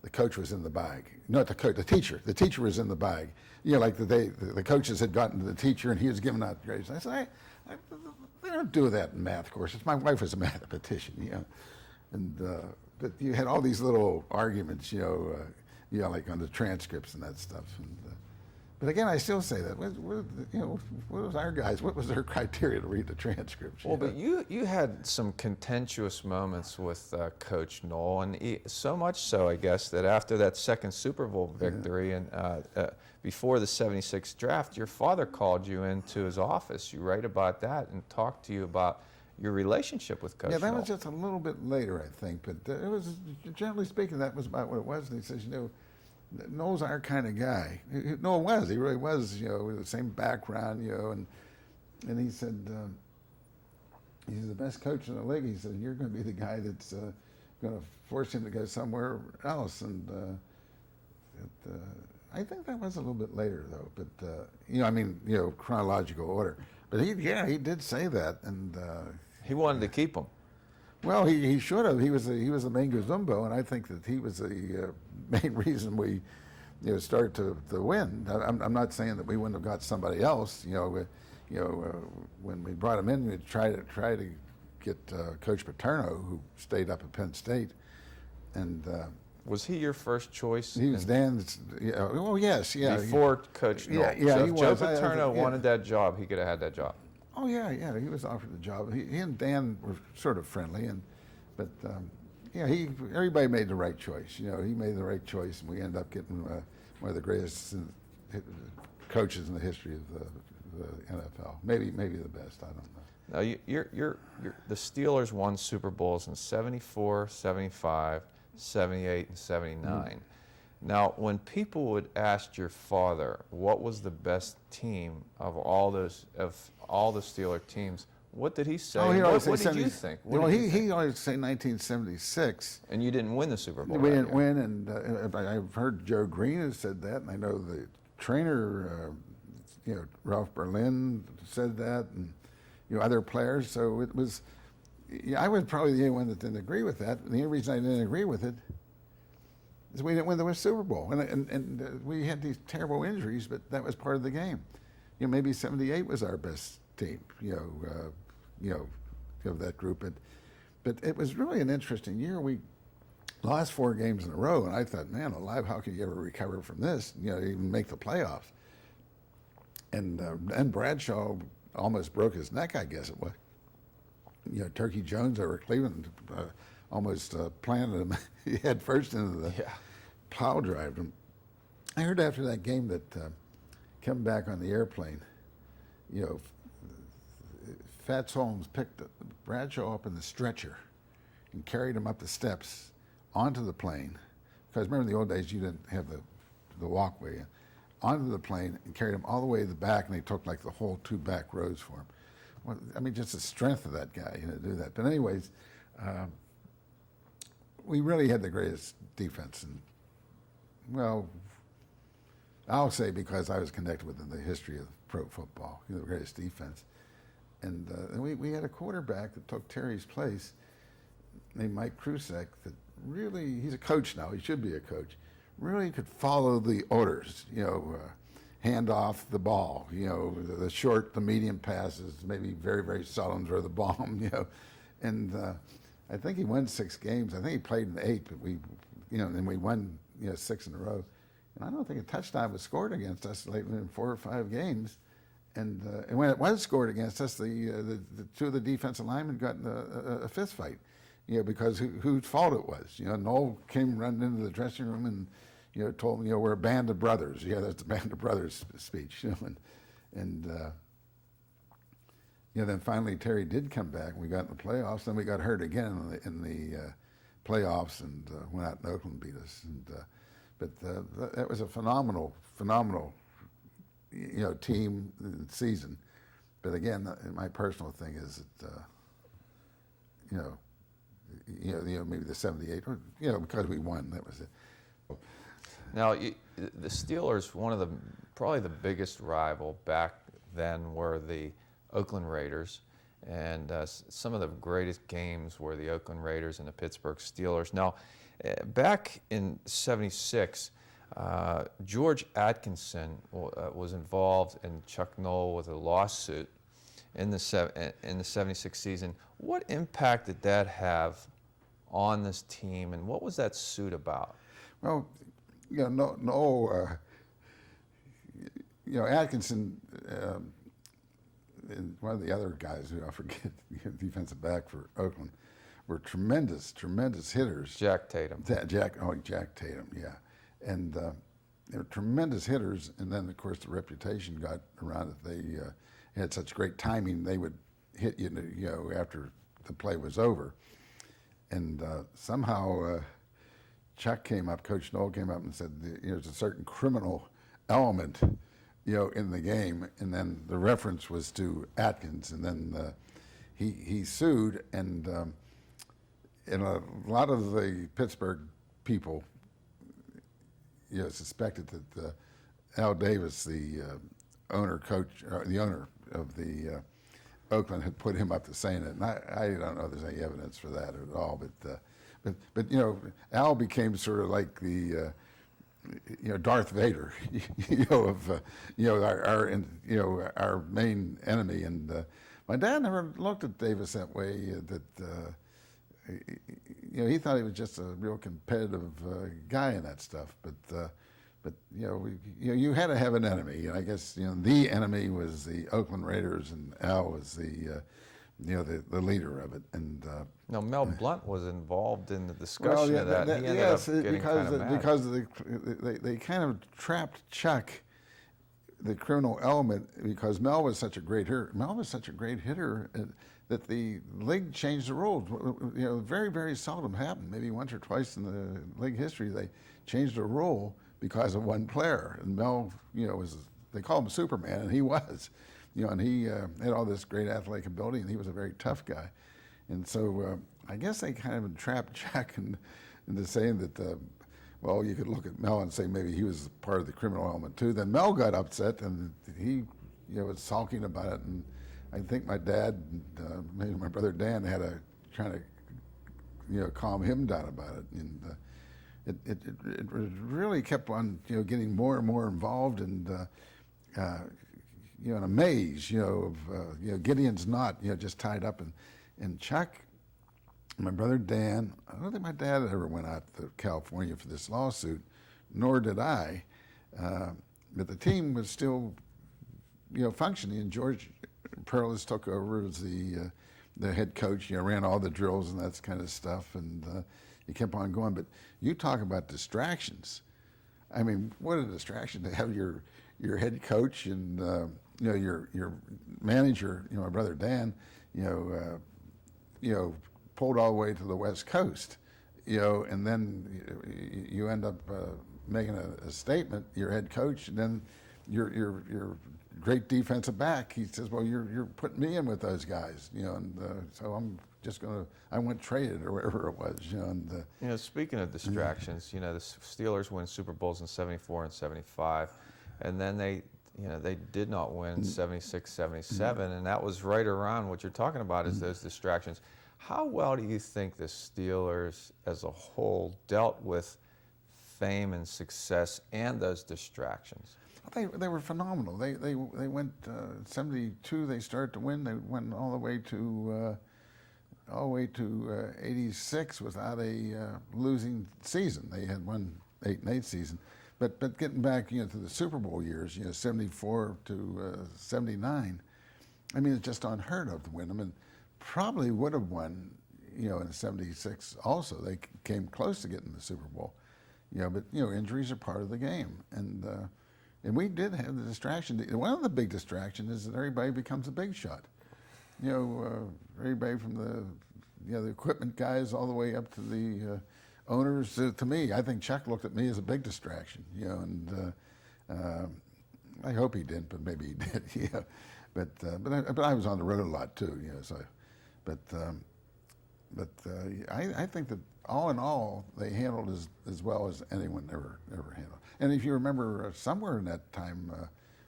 the coach was in the bag. Not the coach, the teacher. The teacher was in the bag. Like the coaches had gotten to the teacher and he was giving out grades. And I said, they don't do that in math courses. My wife was a mathematician, And but you had all these little arguments, like on the transcripts and that stuff. And, but again, I still say that. What was our guys? What was their criteria to read the transcripts? Well, but you had some contentious moments with Coach Noll, and so much so, I guess, that after that second Super Bowl victory and before the '76 draft, your father called you into his office. You write about that and talked to you about your relationship with Coach Noll. Yeah, that was just a little bit later, I think. But it was, generally speaking, that was about what it was. And he says, Noll's our kind of guy. Noll was. He really was, with the same background, and he said, he's the best coach in the league. He said, you're going to be the guy that's going to force him to go somewhere else. And I think that was a little bit later, though. But, chronological order. But he did say that. And he wanted to keep him. Well, he should have. He was the main gazumbo, and I think that he was the main reason we, started to win. I'm not saying that we wouldn't have got somebody else. When we brought him in, we tried to get Coach Paterno, who stayed up at Penn State, and. Was he your first choice? He was Dan's. Oh yes, yeah. Before Coach Noll. Yeah, so he if Joe was. Paterno wanted that job, he could have had that job. Oh yeah, he was offered the job. He and Dan were sort of friendly, but everybody made the right choice. He made the right choice, and we ended up getting one of the greatest coaches in the history of the NFL. Maybe the best. I don't know. Now the Steelers won Super Bowls in '74, '75, '78, and '79. Now, when people would ask your father what was the best team of all the Steeler teams, what did he say? Oh, he always What say did you 70 think? Well, he always say 1976. And you didn't win the Super Bowl. We that didn't year. win, and I've heard Joe Green has said that, and I know the trainer, Ralph Berlin said that, and other players. So it was. I was probably the only one that didn't agree with that. And the only reason I didn't agree with it is we didn't win the Super Bowl, and we had these terrible injuries, but that was part of the game. Maybe '78 was our best team. Of that group, but it was really an interesting year. We lost 4 games in a row, and I thought, man alive, how can you ever recover from this? Even make the playoffs. And Bradshaw almost broke his neck, I guess it was. Turkey Jones over Cleveland almost planted him head first into the plow drive. And I heard after that game that coming back on the airplane, Fats Holmes picked Bradshaw up in the stretcher and carried him up the steps onto the plane. Because remember in the old days you didn't have the walkway. Onto the plane and carried him all the way to the back, and they took like the whole 2 back rows for him. Well, I mean, just the strength of that guy to do that. But anyways, we really had the greatest defense. And, well, I'll say because I was connected with the history of pro football, the greatest defense. And we had a quarterback that took Terry's place named Mike Krusek that really, he's a coach now, he should be a coach, really could follow the orders, hand off the ball, the short, the medium passes, maybe very, very seldom throw the bomb, And I think he won 6 games. I think he played in 8, but and we won, 6 in a row. And I don't think a touchdown was scored against us lately in 4 or 5 games. And when it was scored against us, the 2 of the defensive linemen got in a fist fight, because whose fault it was. Noel came running into the dressing room and, told them, we're a band of brothers. That's the band of brothers speech, then finally Terry did come back. We got in the playoffs. Then we got hurt again in the playoffs and went out in Oakland and beat us. But that was a phenomenal team and season. But again, my personal thing is that, maybe the '78, because we won, that was it. Now, the Steelers, probably the biggest rival back then were the Oakland Raiders, and some of the greatest games were the Oakland Raiders and the Pittsburgh Steelers. Now, back in '76, George Atkinson was involved in Chuck Noll with a lawsuit in the '76 season. What impact did that have on this team, and what was that suit about? Well, Atkinson and one of the other guys who I forget, defensive back for Oakland, were tremendous hitters. Jack Tatum. Jack Tatum, yeah. And they were tremendous hitters, and then, of course, the reputation got around that they had such great timing, they would hit you, after the play was over. And somehow Coach Noll came up and said, there's a certain criminal element, in the game, and then the reference was to Atkins, and then he sued, and a lot of the Pittsburgh people, suspected that Al Davis, the owner of the Oakland, had put him up to saying it, and I don't know if there's any evidence for that at all, but Al became sort of like the Darth Vader, of our main enemy, and my dad never looked at Davis that way. He thought he was just a real competitive guy in that stuff, but you had to have an enemy, and I guess the enemy was the Oakland Raiders, and Al was the leader of it. And now Mel Blount was involved in the discussion of that. He ended up getting because kind of mad. because they kind of trapped Chuck the criminal element because Mel was such a great hitter. Mel was such a great hitter that the league changed the rules. You know, very, very seldom happened. Maybe once or twice in the league history they changed a rule because of one player. And Mel, you know, they called him Superman, and he was. You know, and he had all this great athletic ability, and he was a very tough guy. And so I guess they kind of entrapped Jack into saying that, well, you could look at Mel and say maybe he was part of the criminal element too. Then Mel got upset, and he, was sulking about it. And I think my dad, maybe my brother Dan, had to trying to, calm him down about it. And it really kept on, getting more and more involved, and in a maze, of Gideon's knot, just tied up. And Chuck, my brother Dan, I don't think my dad ever went out to California for this lawsuit, nor did I. But the team was still, functioning. And George Perlis took over as the head coach. Ran all the drills and that kind of stuff, and he kept on going. But you talk about distractions. I mean, what a distraction to have your head coach and your manager. My brother Dan, pulled all the way to the West Coast, and then you end up making a statement. Your head coach, and then your great defensive back. He says, "Well, you're putting me in with those guys," and so I'm just I went traded or whatever it was, And speaking of distractions, the Steelers win Super Bowls in '74 and '75, and then they did not win 76, 77, and that was right around what you're talking about is those distractions. How well do you think the Steelers as a whole dealt with fame and success and those distractions? They were phenomenal. They went 72. They started to win. They went all the way to 86 without a losing season. They had won 8-8 season. But getting back, to the Super Bowl years, 74 to 79, I mean, it's just unheard of to win them, and probably would have won, in 76 also. They came close to getting the Super Bowl, but, injuries are part of the game. And we did have the distraction. One of the big distractions is that everybody becomes a big shot. Everybody from the equipment guys all the way up to the owners. To me, I think Chuck looked at me as a big distraction, and I hope he didn't, but maybe he did, But I was on the road a lot too, So, I think that all in all, they handled as well as anyone ever handled. And if you remember, somewhere in that time,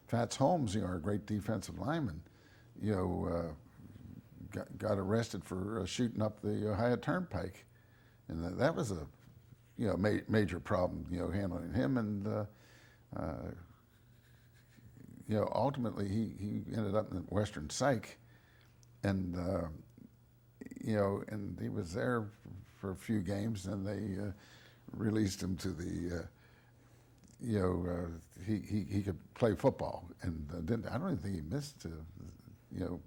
Fats Holmes, our great defensive lineman, got arrested for shooting up the Ohio Turnpike. And that was a, major problem, handling him. And, ultimately he ended up in Western Psych. And, and he was there for a few games, and they released him to the, he could play football. And I don't even think he missed,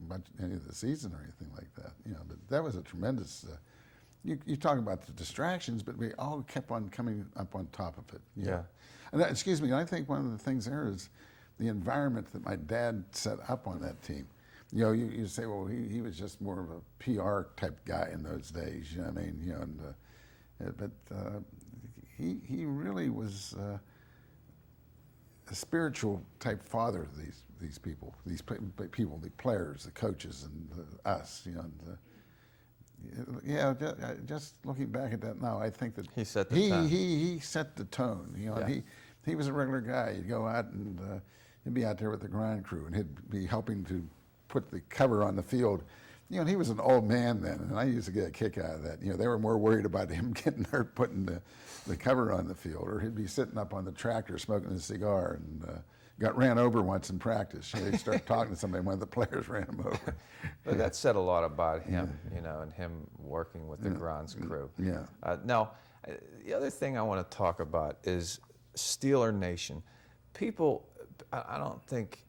much any of the season or anything like that. But that was a tremendous. You talk about the distractions, but we all kept on coming up on top of it. Yeah. And excuse me, I think one of the things there is the environment that my dad set up on that team. You say, well, he was just more of a PR type guy in those days. You know what I mean? But he really was a spiritual type father to these people, the players, the coaches, and us. Just looking back at that now, I think that he set the tone. He set the tone. He was a regular guy. He'd go out and he'd be out there with the grind crew, and he'd be helping to put the cover on the field. He was an old man then, and I used to get a kick out of that. They were more worried about him getting hurt putting the cover on the field, or he'd be sitting up on the tractor smoking a cigar and got ran over once in practice. They'd start talking to somebody, one of the players ran him over. But that said a lot about him, and him working with the grounds crew. Yeah. Now, the other thing I want to talk about is Steeler Nation. People, I don't think,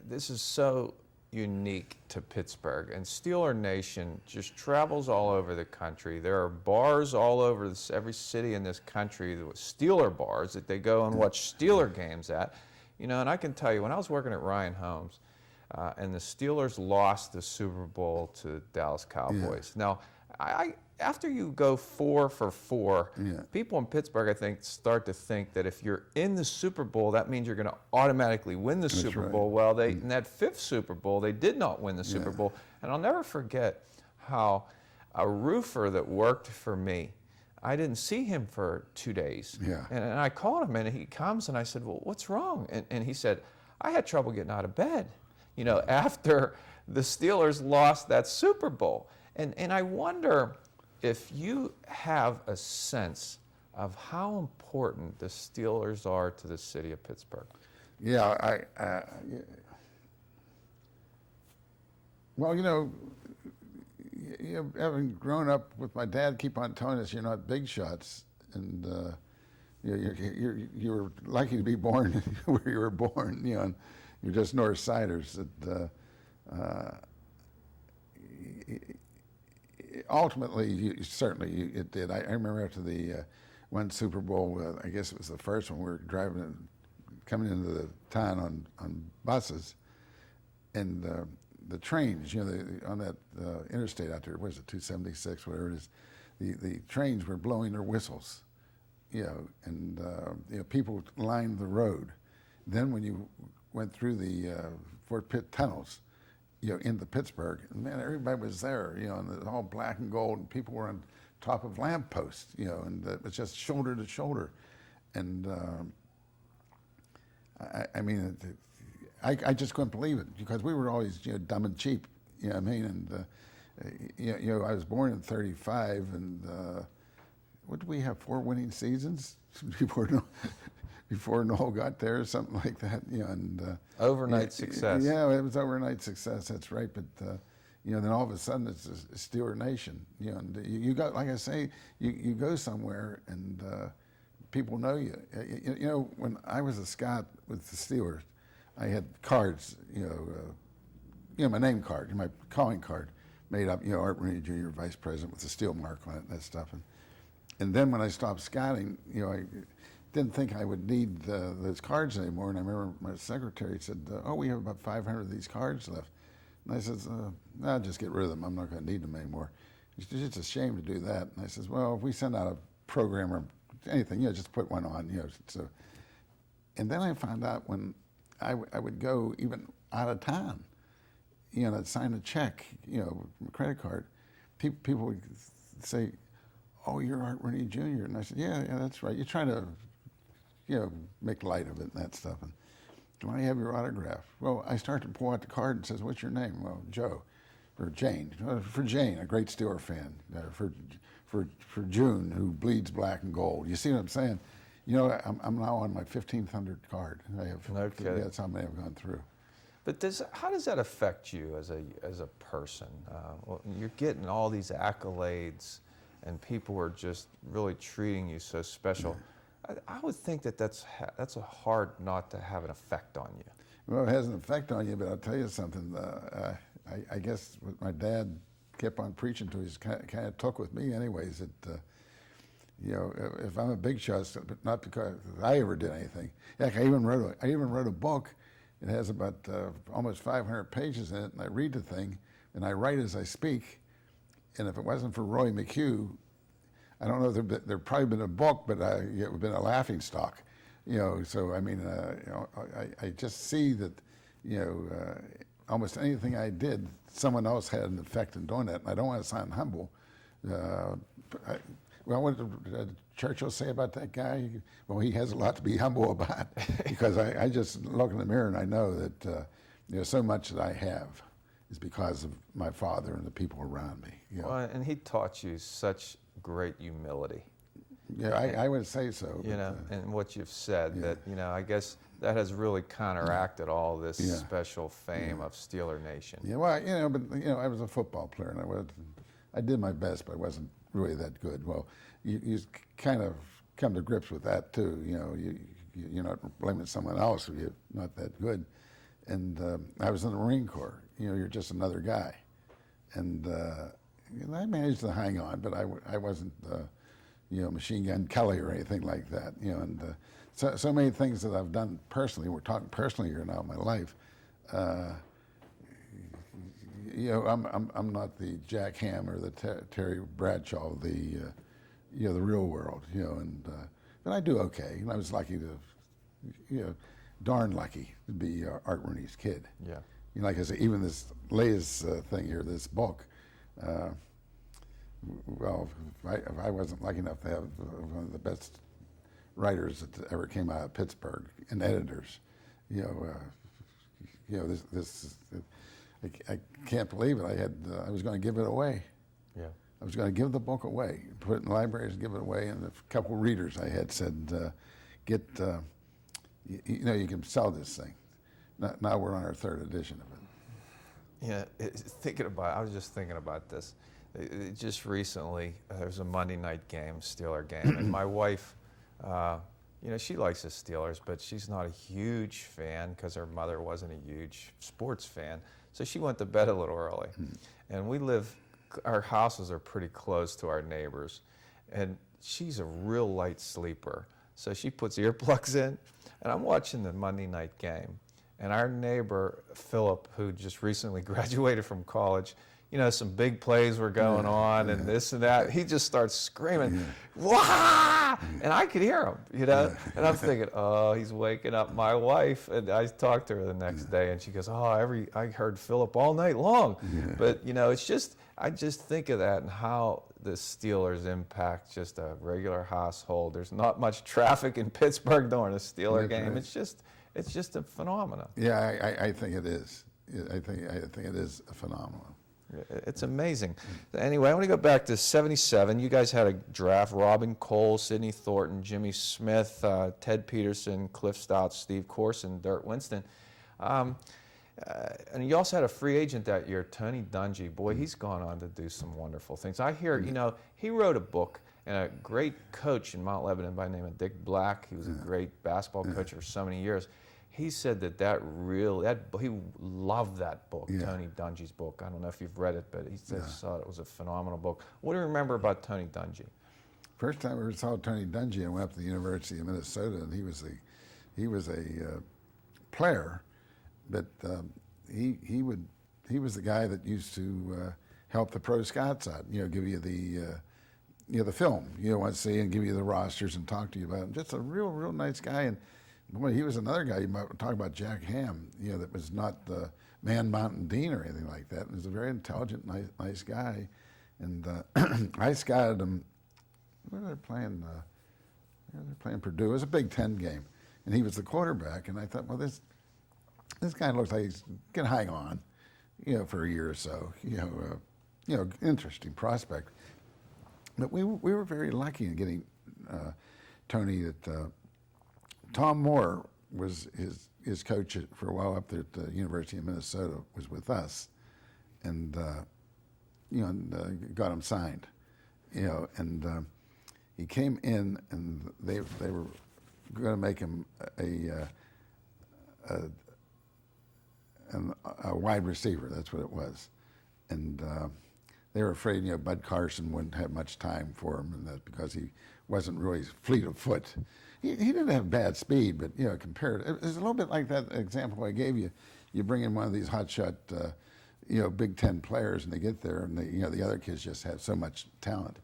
this is so unique to Pittsburgh, and Steeler Nation just travels all over the country. There are bars all over every city in this country, Steeler bars that they go and watch Steeler games at. And I can tell you, when I was working at Ryan Homes, and the Steelers lost the Super Bowl to Dallas Cowboys. Now, after you go 4 for 4, people in Pittsburgh, I think, start to think that if you're in the Super Bowl, that means you're going to automatically win the Super Bowl. Well, in that 5th Super Bowl, they did not win the Super Bowl. And I'll never forget how a roofer that worked for me, I didn't see him for 2 days. And I called him, and he comes, and I said, well, what's wrong? And he said, I had trouble getting out of bed, after the Steelers lost that Super Bowl. And I wonder if you have a sense of how important the Steelers are to the city of Pittsburgh. Well, having grown up with my dad, keep on telling us you're not big shots, and you were lucky to be born where you were born. And you're just North Siders. Ultimately, certainly it did. I remember after the one Super Bowl, I guess it was the first one, we were coming into the town on buses, and the trains, on that interstate out there, what is it, 276, whatever it is, the trains were blowing their whistles, and people lined the road. Then when you went through the Fort Pitt tunnels, into Pittsburgh, and man, everybody was there, and it was all black and gold, and people were on top of lampposts, and it was just shoulder to shoulder. And I just couldn't believe it, because we were always, dumb and cheap, what I mean? And, I was born in 35, and what did we have, 4 winning seasons before Noel got there, or something like that, and overnight success. Yeah, it was overnight success. That's right. But then all of a sudden it's a Steeler nation. And you go, like I say, you go somewhere and people know you. When I was a scout with the Steelers, I had cards. My name card, my calling card, made up. Art Rooney Jr., Vice President, with the steel mark on it and that stuff. And then when I stopped scouting, I didn't think I would need those cards anymore. And I remember my secretary said, we have about 500 of these cards left. And I said, I'll just get rid of them. I'm not going to need them anymore. It's just a shame to do that. And I said, well, if we send out a program or anything, just put one on. So. And then I found out when I would go even out of town, I'd sign a check, a credit card, people would say, oh, you're Art Rooney Jr. And I said, yeah, that's right. You try to make light of it and that stuff. And do I have your autograph? Well, I start to pull out the card and says, what's your name? Well, Joe, or Jane. For Jane, a great Steeler fan. For June, who bleeds black and gold. You see what I'm saying? I'm now on my 1,500 card. I have. Okay. That's how many I've gone through. But how does that affect you as a person? You're getting all these accolades, and people are just really treating you so special. I would think that's a hard not to have an effect on you. Well, it has an effect on you, but I'll tell you something. I guess what my dad kept on preaching to us kind of took with me anyways. That if I'm a big shot, but not because I ever did anything. Heck, I even wrote a book. It has about almost 500 pages in it, and I read the thing, and I write as I speak. And if it wasn't for Roy McHugh, I don't know if there'd probably been a book, but it would have been a laughing stock. So I mean, I just see that, almost anything I did, someone else had an effect in doing that. And I don't want to sound humble. What did Churchill say about that guy? Well, he has a lot to be humble about, because I just look in the mirror and I know that so much that I have is because of my father and the people around me. Well, and he taught you such great humility. Yeah, I would say so. And what you've said, that, I guess that has really counteracted all this special fame of Steeler Nation. Yeah, well, I was a football player, and I did my best, but I wasn't really that good. Well, you kind of come to grips with that too. You're not blaming someone else if you're not that good. And I was in the Marine Corps. You're just another guy. And I managed to hang on, but I wasn't, Machine Gun Kelly or anything like that. And so many things that I've done personally. We're talking personally here now in my life. I'm not the Jack Ham or the Terry Bradshaw of the real world. But I do okay. And I was lucky to, darn lucky to be Art Rooney's kid. Yeah. Like I say, even this latest thing here, this book. Well, if I wasn't lucky enough to have one of the best writers that ever came out of Pittsburgh and editors, I can't believe it. I was going to give it away. Yeah. I was going to give the book away, put it in libraries and give it away. And a couple readers I had said, you can sell this thing. Now we're on our third edition of it. Yeah, I was just thinking about this. Just recently, there was a Monday night game, Steeler game, and my wife, she likes the Steelers, but she's not a huge fan because her mother wasn't a huge sports fan. So she went to bed a little early. And our houses are pretty close to our neighbors, and she's a real light sleeper. So she puts earplugs in, and I'm watching the Monday night game. And our neighbor, Philip, who just recently graduated from college, some big plays were going on and this and that. He just starts screaming, "Wah!" And I could hear him, And I'm thinking, oh, he's waking up my wife. And I talked to her the next day, and she goes, I heard Philip all night long. But, I just think of that and how the Steelers impact just a regular household. There's not much traffic in Pittsburgh during a Steeler game. Right. It's just a phenomenon. Yeah, I think it is. I think it is a phenomenon. It's amazing. Anyway, I want to go back to '77. You guys had a draft: Robin Cole, Sidney Thornton, Jimmy Smith, Ted Peterson, Cliff Stout, Steve Corson, Dirk Winston. And you also had a free agent that year, Tony Dungy. Boy, he's gone on to do some wonderful things. I hear, he wrote a book, and a great coach in Mount Lebanon by the name of Dick Black. He was a great basketball coach for so many years. He said he loved that book, Tony Dungy's book. I don't know if you've read it, but he said thought it was a phenomenal book. What do you remember about Tony Dungy? First time I ever saw Tony Dungy, I went up to the University of Minnesota, and he was a player, but he was the guy that used to help the pro scouts out. Give you the film you want to see, and give you the rosters and talk to you about it. Just a real nice guy. And boy, he was another guy. You might talk about Jack Ham, that was not the Man Mountain Dean or anything like that. He was a very intelligent, nice guy. And I scouted him. Where were they playing? They're playing Purdue. It was a Big Ten game, and he was the quarterback. And I thought, well, this guy looks like he's gonna hang on, for a year or so. Interesting prospect. But we were very lucky in getting Tony. That Tom Moore was his coach for a while up there at the University of Minnesota, was with us, and got him signed, and he came in, and they were going to make him a wide receiver. That's what it was, and they were afraid Bud Carson wouldn't have much time for him, and that because he wasn't really fleet of foot. He didn't have bad speed, but compared, it was a little bit like that example I gave you. You bring in one of these hotshot, Big Ten players, and they get there, and the other kids just have so much talent.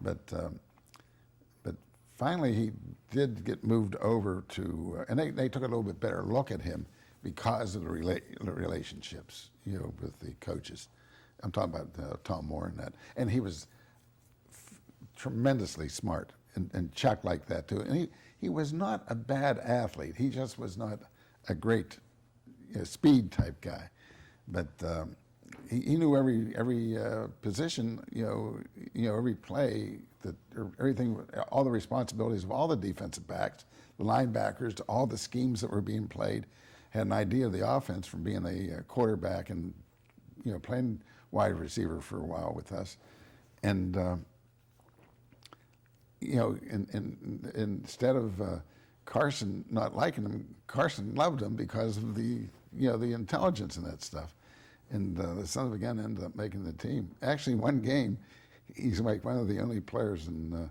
But finally, he did get moved over to, and they took a little bit better look at him because of the relationships, with the coaches. I'm talking about Tom Moore and that, and he was tremendously smart and Chuck like that too, and he was not a bad athlete. He just was not a great speed type guy, but he knew every position, every play, everything, all the responsibilities of all the defensive backs, the linebackers, all the schemes that were being played. Had an idea of the offense from being a quarterback and playing wide receiver for a while with us, and. Instead of Carson not liking him, Carson loved him because of the intelligence in that stuff. And the son of a gun ended up making the team. Actually, one game, he's like one of the only players in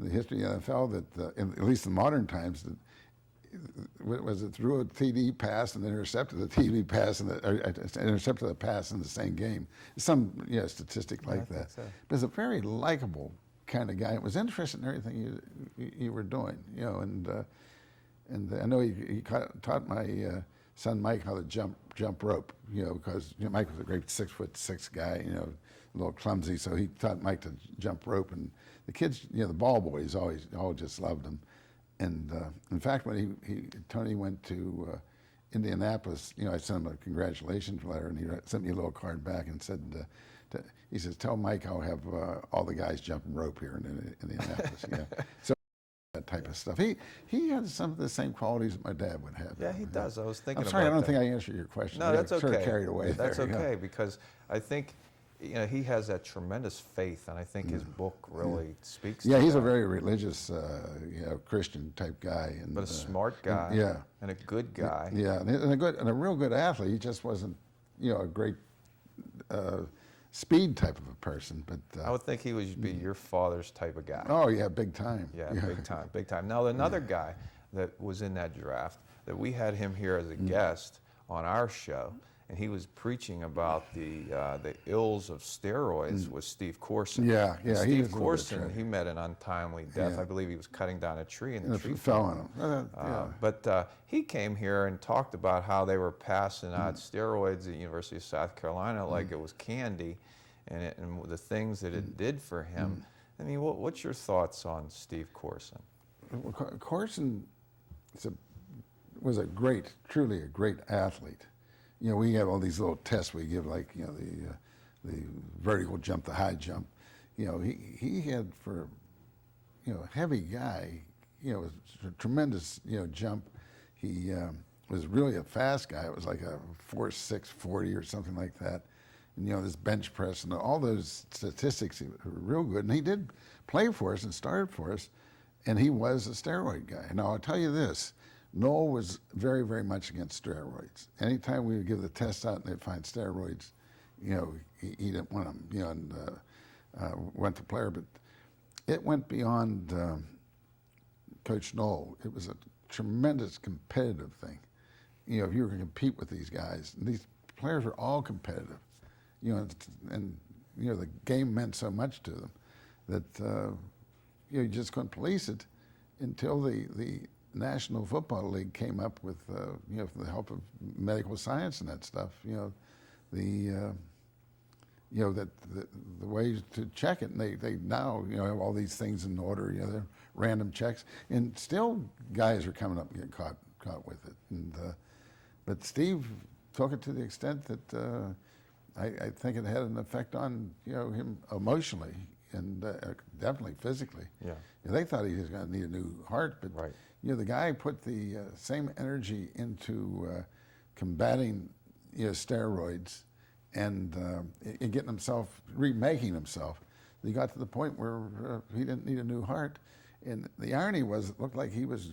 the history of the NFL that, at least in modern times, that was it threw a TD pass and intercepted the TD pass and intercepted the pass in the same game. Some statistic like that. So. But he's a very likable kind of guy. It was interested in everything you were doing, and I know he taught my son Mike how to jump rope, because Mike was a great 6'6" guy, a little clumsy, so he taught Mike to jump rope, and the kids, the ball boys all just loved him. And in fact, when Tony went to Indianapolis, I sent him a congratulations letter, and he sent me a little card back and said, he says, "Tell Mike I'll have all the guys jumping rope here in Indianapolis." So that type of stuff. He has some of the same qualities that my dad would have. Yeah, he does. I was thinking. I'm sorry, about I don't that. think I answered your question. No, that's okay. Sort of carried away. That's there, okay because I think. He has that tremendous faith, and I think his book really speaks to that. Yeah, he's a very religious, Christian type guy. But a smart guy. And a good guy. Yeah, and a real good athlete. He just wasn't, a great speed type of a person. But I would think he would be your father's type of guy. Oh, yeah, big time. Yeah, big time, big time. Now, another guy that was in that draft, that we had him here as a guest on our show, and he was preaching about the ills of steroids with Steve Corson. Yeah. Steve Corson, he met an untimely death. I believe he was cutting down a tree, and the tree fell on him. But he came here and talked about how they were passing out steroids at the University of South Carolina like it was candy, and the things that it did for him. I mean, what's your thoughts on Steve Corson? Corson was truly a great athlete. We have all these little tests we give, like the vertical jump, the high jump. He had, for a heavy guy, was a tremendous jump. He was really a fast guy. It was like a 4.6 40 or something like that. And this bench press and all those statistics were real good. And he did play for us and started for us, and he was a steroid guy. Now I'll tell you this. Noel was very, very much against steroids. Anytime we would give the test out and they'd find steroids, he didn't want them, and went to player. But it went beyond Coach Noel. It was a tremendous competitive thing. If you were going to compete with these guys, and these players were all competitive, and the game meant so much to them that you just couldn't police it until the National Football League came up with, with the help of medical science and that stuff, the ways to check it. And they now, have all these things in order, they're random checks. And still guys are coming up and getting caught with it. And, but Steve took it to the extent that I think it had an effect on, him emotionally and definitely physically. Yeah. They thought he was going to need a new heart, but right. The guy put the same energy into combating, steroids and getting himself, remaking himself. He got to the point where he didn't need a new heart. And the irony was, it looked like he was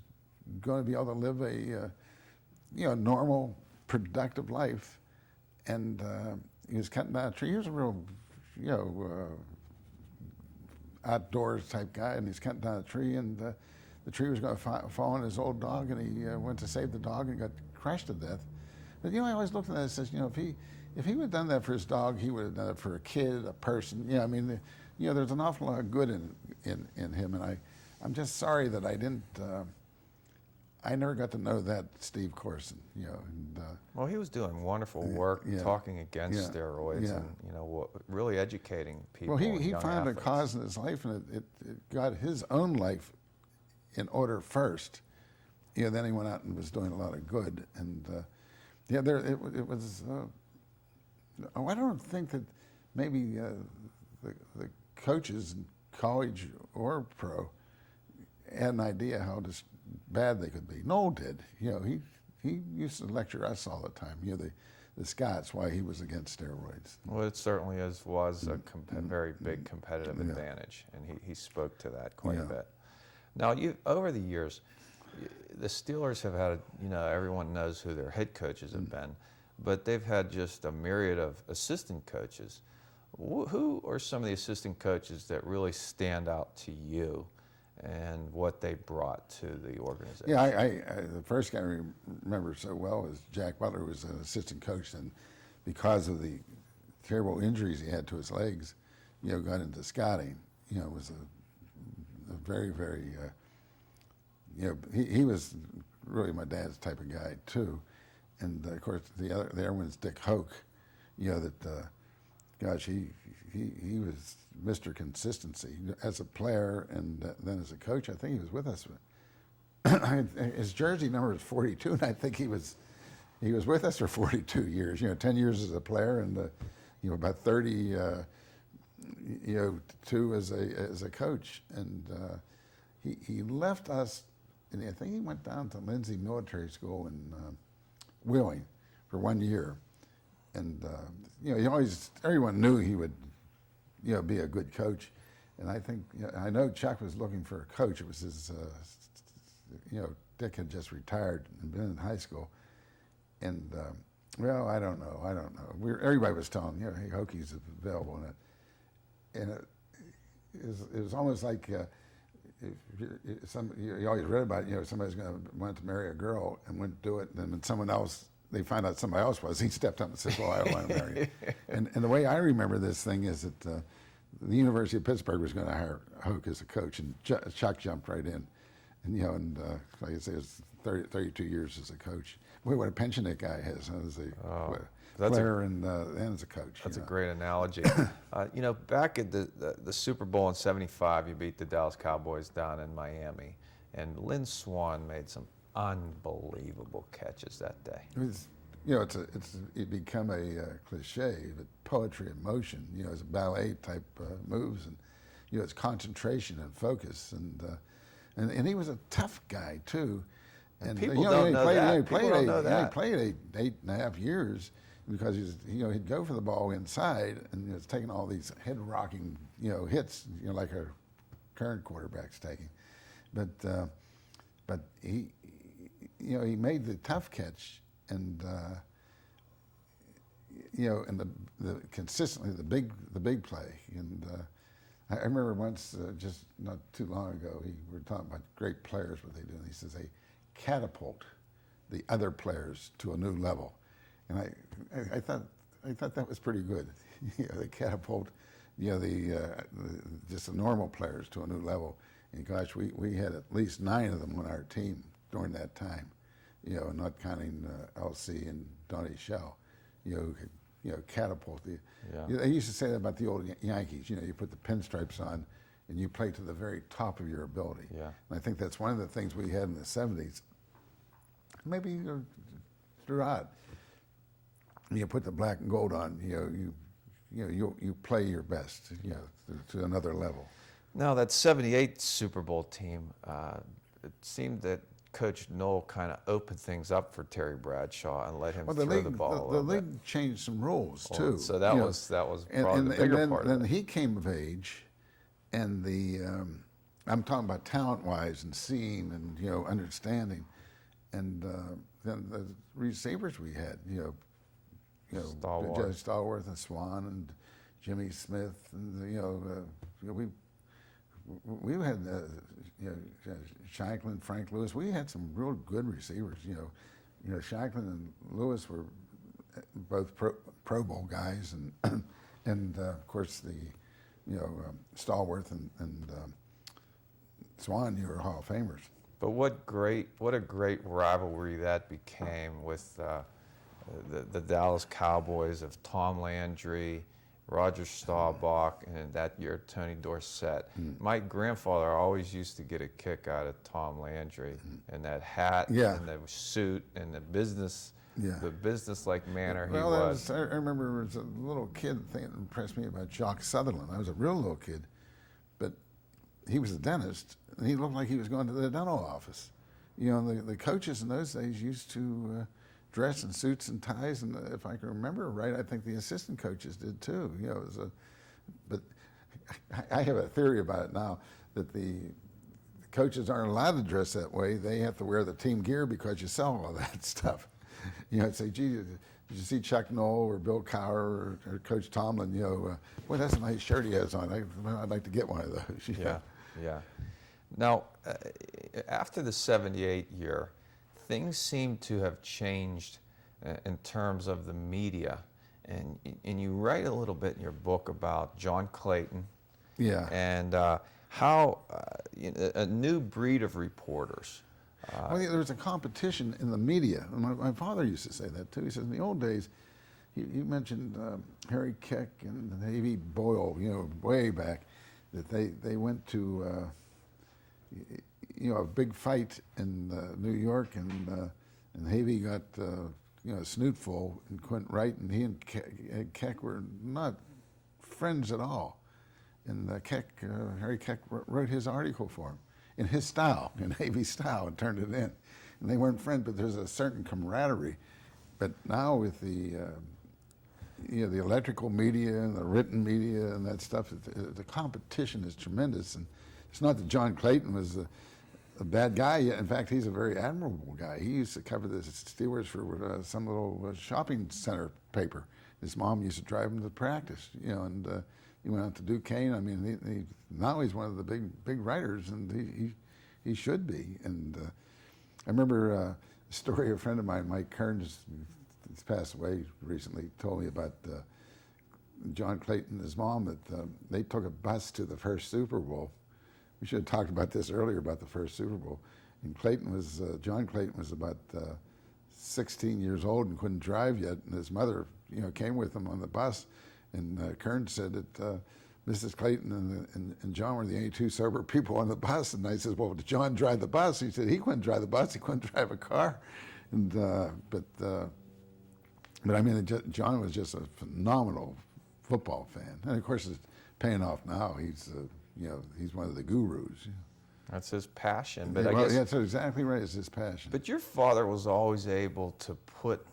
going to be able to live a, normal, productive life. And he was cutting down a tree. He was a real, outdoors type guy, and he's cutting down a tree, and the tree was going to fall on his old dog, and he went to save the dog and got crushed to death. But I always looked at that and says, if he would have done that for his dog, he would have done it for a kid, a person. There's an awful lot of good in him, and I'm just sorry that I didn't. I never got to know that Steve Corson. Well, he was doing wonderful work talking against steroids and really educating people. Well, he young found athletes. a cause in his life, and it got his own life in order first. Then he went out and was doing a lot of good, and it was. I don't think that maybe the coaches in college or pro had an idea how bad they could be. Noel did. He used to lecture us all the time. The Scots, why he was against steroids. Well, it certainly was a very big competitive advantage, and he spoke to that quite a bit. Now, over the years, the Steelers have had, everyone knows who their head coaches have been, but they've had just a myriad of assistant coaches. Who are some of the assistant coaches that really stand out to you and what they brought to the organization. Yeah, the first guy I remember so well was Jack Butler, who was an assistant coach, and because of the terrible injuries he had to his legs, got into scouting. Was a very, very, he was really my dad's type of guy too. And of course, the other one's Dick Hoke. Gosh, he was Mr. Consistency as a player, and then as a coach. I think he was with us. His jersey number is 42, and I think he was with us for 42 years. 10 years as a player, and about 30, two as a coach. And he left us, and I think he went down to Lindsay Military School in Wheeling for 1 year. And everyone knew he would be a good coach. And I think, I know Chuck was looking for a coach. It was his, Dick had just retired and been in high school. And, I don't know. Everybody was telling him, hey, Hokies available. And it was almost like you always read about it, somebody's going to want to marry a girl and wouldn't do it. And then when someone else, they find out somebody else was, he stepped up and said, well, I don't want to marry you. And the way I remember this thing is that the University of Pittsburgh was going to hire Hoke as a coach, and Chuck jumped right in. And, like I say, it was 32 years as a coach. Boy, what a pension that guy has as a player and as a coach. That's a great analogy. Back at the Super Bowl in '75, you beat the Dallas Cowboys down in Miami, and Lynn Swann made some unbelievable catches that day. It was, it become a cliche, but poetry in motion. It's a ballet type moves, and it's concentration and focus, and he was a tough guy too. And people don't know that. He played 8.5 years because he'd go for the ball inside, and he was taking all these head rocking hits, like our current quarterback's taking, but he made the tough catch, and and the consistently the big play. And I remember once, just not too long ago, we were talking about great players, what they do, and he says they catapult the other players to a new level, and I thought that was pretty good. They catapult just the normal players to a new level. And gosh, we had at least 9 of them on our team during that time, not counting LC and Donnie Shell, who could, catapult the. Yeah. They used to say that about the old Yankees. You put the pinstripes on, and you play to the very top of your ability. Yeah. And I think that's one of the things we had in the '70s. Maybe throughout, you put the black and gold on. You play your best. To another level. Now that '78 Super Bowl team, it seemed that Coach Knoll kind of opened things up for Terry Bradshaw and let him throw the ball. The league changed some rules too. So that was probably the bigger part of it. Then he came of age, and I'm talking about talent-wise and seeing and understanding, and then the receivers we had, Judge Stallworth and Swan and Jimmy Smith, and we had Shanklin, Frank Lewis. We had some real good receivers. Shanklin and Lewis were both Pro Bowl guys, and of course the Stallworth and Swan, you were Hall of Famers. But what a great rivalry that became with the Dallas Cowboys of Tom Landry, Roger Staubach, and in that year Tony Dorsett. My grandfather always used to get a kick out of Tom Landry and that hat and the suit and the business-like manner he was. I remember as a little kid, the thing that impressed me about Jock Sutherland. I was a real little kid, but he was a dentist, and he looked like he was going to the dental office. The coaches in those days used to dress in suits and ties, and if I can remember right, I think the assistant coaches did too. But I have a theory about it now that the coaches aren't allowed to dress that way. They have to wear the team gear because you sell all that stuff. Say, gee, did you see Chuck Knoll or Bill Cowher or Coach Tomlin? Boy, that's a nice shirt he has on. I'd like to get one of those. Yeah. Now, after the 78 year, things seem to have changed in terms of the media. And you write a little bit in your book about John Clayton Yeah. and how a new breed of reporters. Well, yeah, there was a competition in the media. My father used to say that too. He says in the old days, he mentioned Harry Keck and A.V. Boyle, way back, that they went to a big fight in New York, and Havey got a snootful and couldn't write, and he and Keck were not friends at all. And Harry Keck wrote his article for him in his style, in Havey's style, and turned it in. And they weren't friends, but there's a certain camaraderie. But now with the the electrical media and the written media and that stuff, the competition is tremendous. And it's not that John Clayton was a bad guy. In fact, he's a very admirable guy. He used to cover the Steelers for some little shopping center paper. His mom used to drive him to practice, and he went out to Duquesne. I mean, now he's one of the big writers, and he should be. And I remember a story a friend of mine, Mike Kearns, he's passed away recently, told me about John Clayton and his mom, that they took a bus to the first Super Bowl. We should have talked about this earlier, about the first Super Bowl. And John Clayton was about 16 years old and couldn't drive yet, and his mother, came with him on the bus. And Kearns said that Mrs. Clayton and John were the only two sober people on the bus. And I said, well, did John drive the bus? He said he couldn't drive the bus. He couldn't drive a car. And but I mean, John was just a phenomenal football fan. And of course, it's paying off now. He's one of the gurus. That's his passion. But Yeah, I well, guess, yeah, that's exactly right. It's his passion. but your father was always able to put,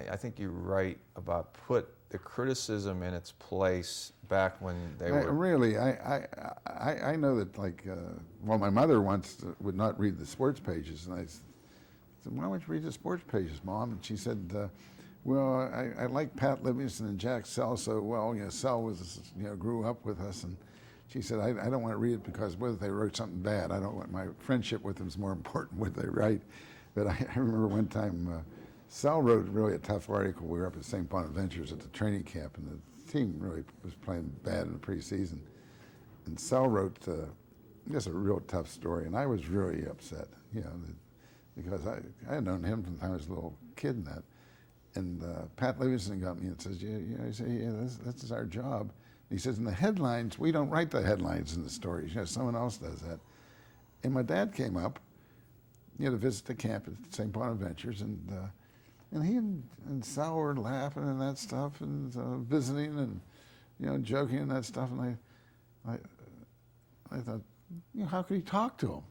I think you write about put the criticism in its place back when they were. Really, I know that, my mother once would not read the sports pages, and I said, why don't you read the sports pages, Mom? And she said, well, I like Pat Livingston and Jack Sell so well. Sell was, grew up with us, and she said, I don't want to read it because whether they wrote something bad, I don't want, my friendship with them is more important what they write. But I remember one time, Sal wrote really a tough article. We were up at St. Bonaventures at the training camp, and the team really was playing bad in the preseason. And Sal wrote just a real tough story, and I was really upset, because I had known him from the time I was a little kid and that. And Pat Livingston got me and says, he said, this is our job. And he says, in the headlines, we don't write the headlines in the stories. Someone else does that. And my dad came up, to visit the camp at St. Bonaventures, and he and Sal were laughing and that stuff, and visiting and joking and that stuff. And I thought, how could he talk to him?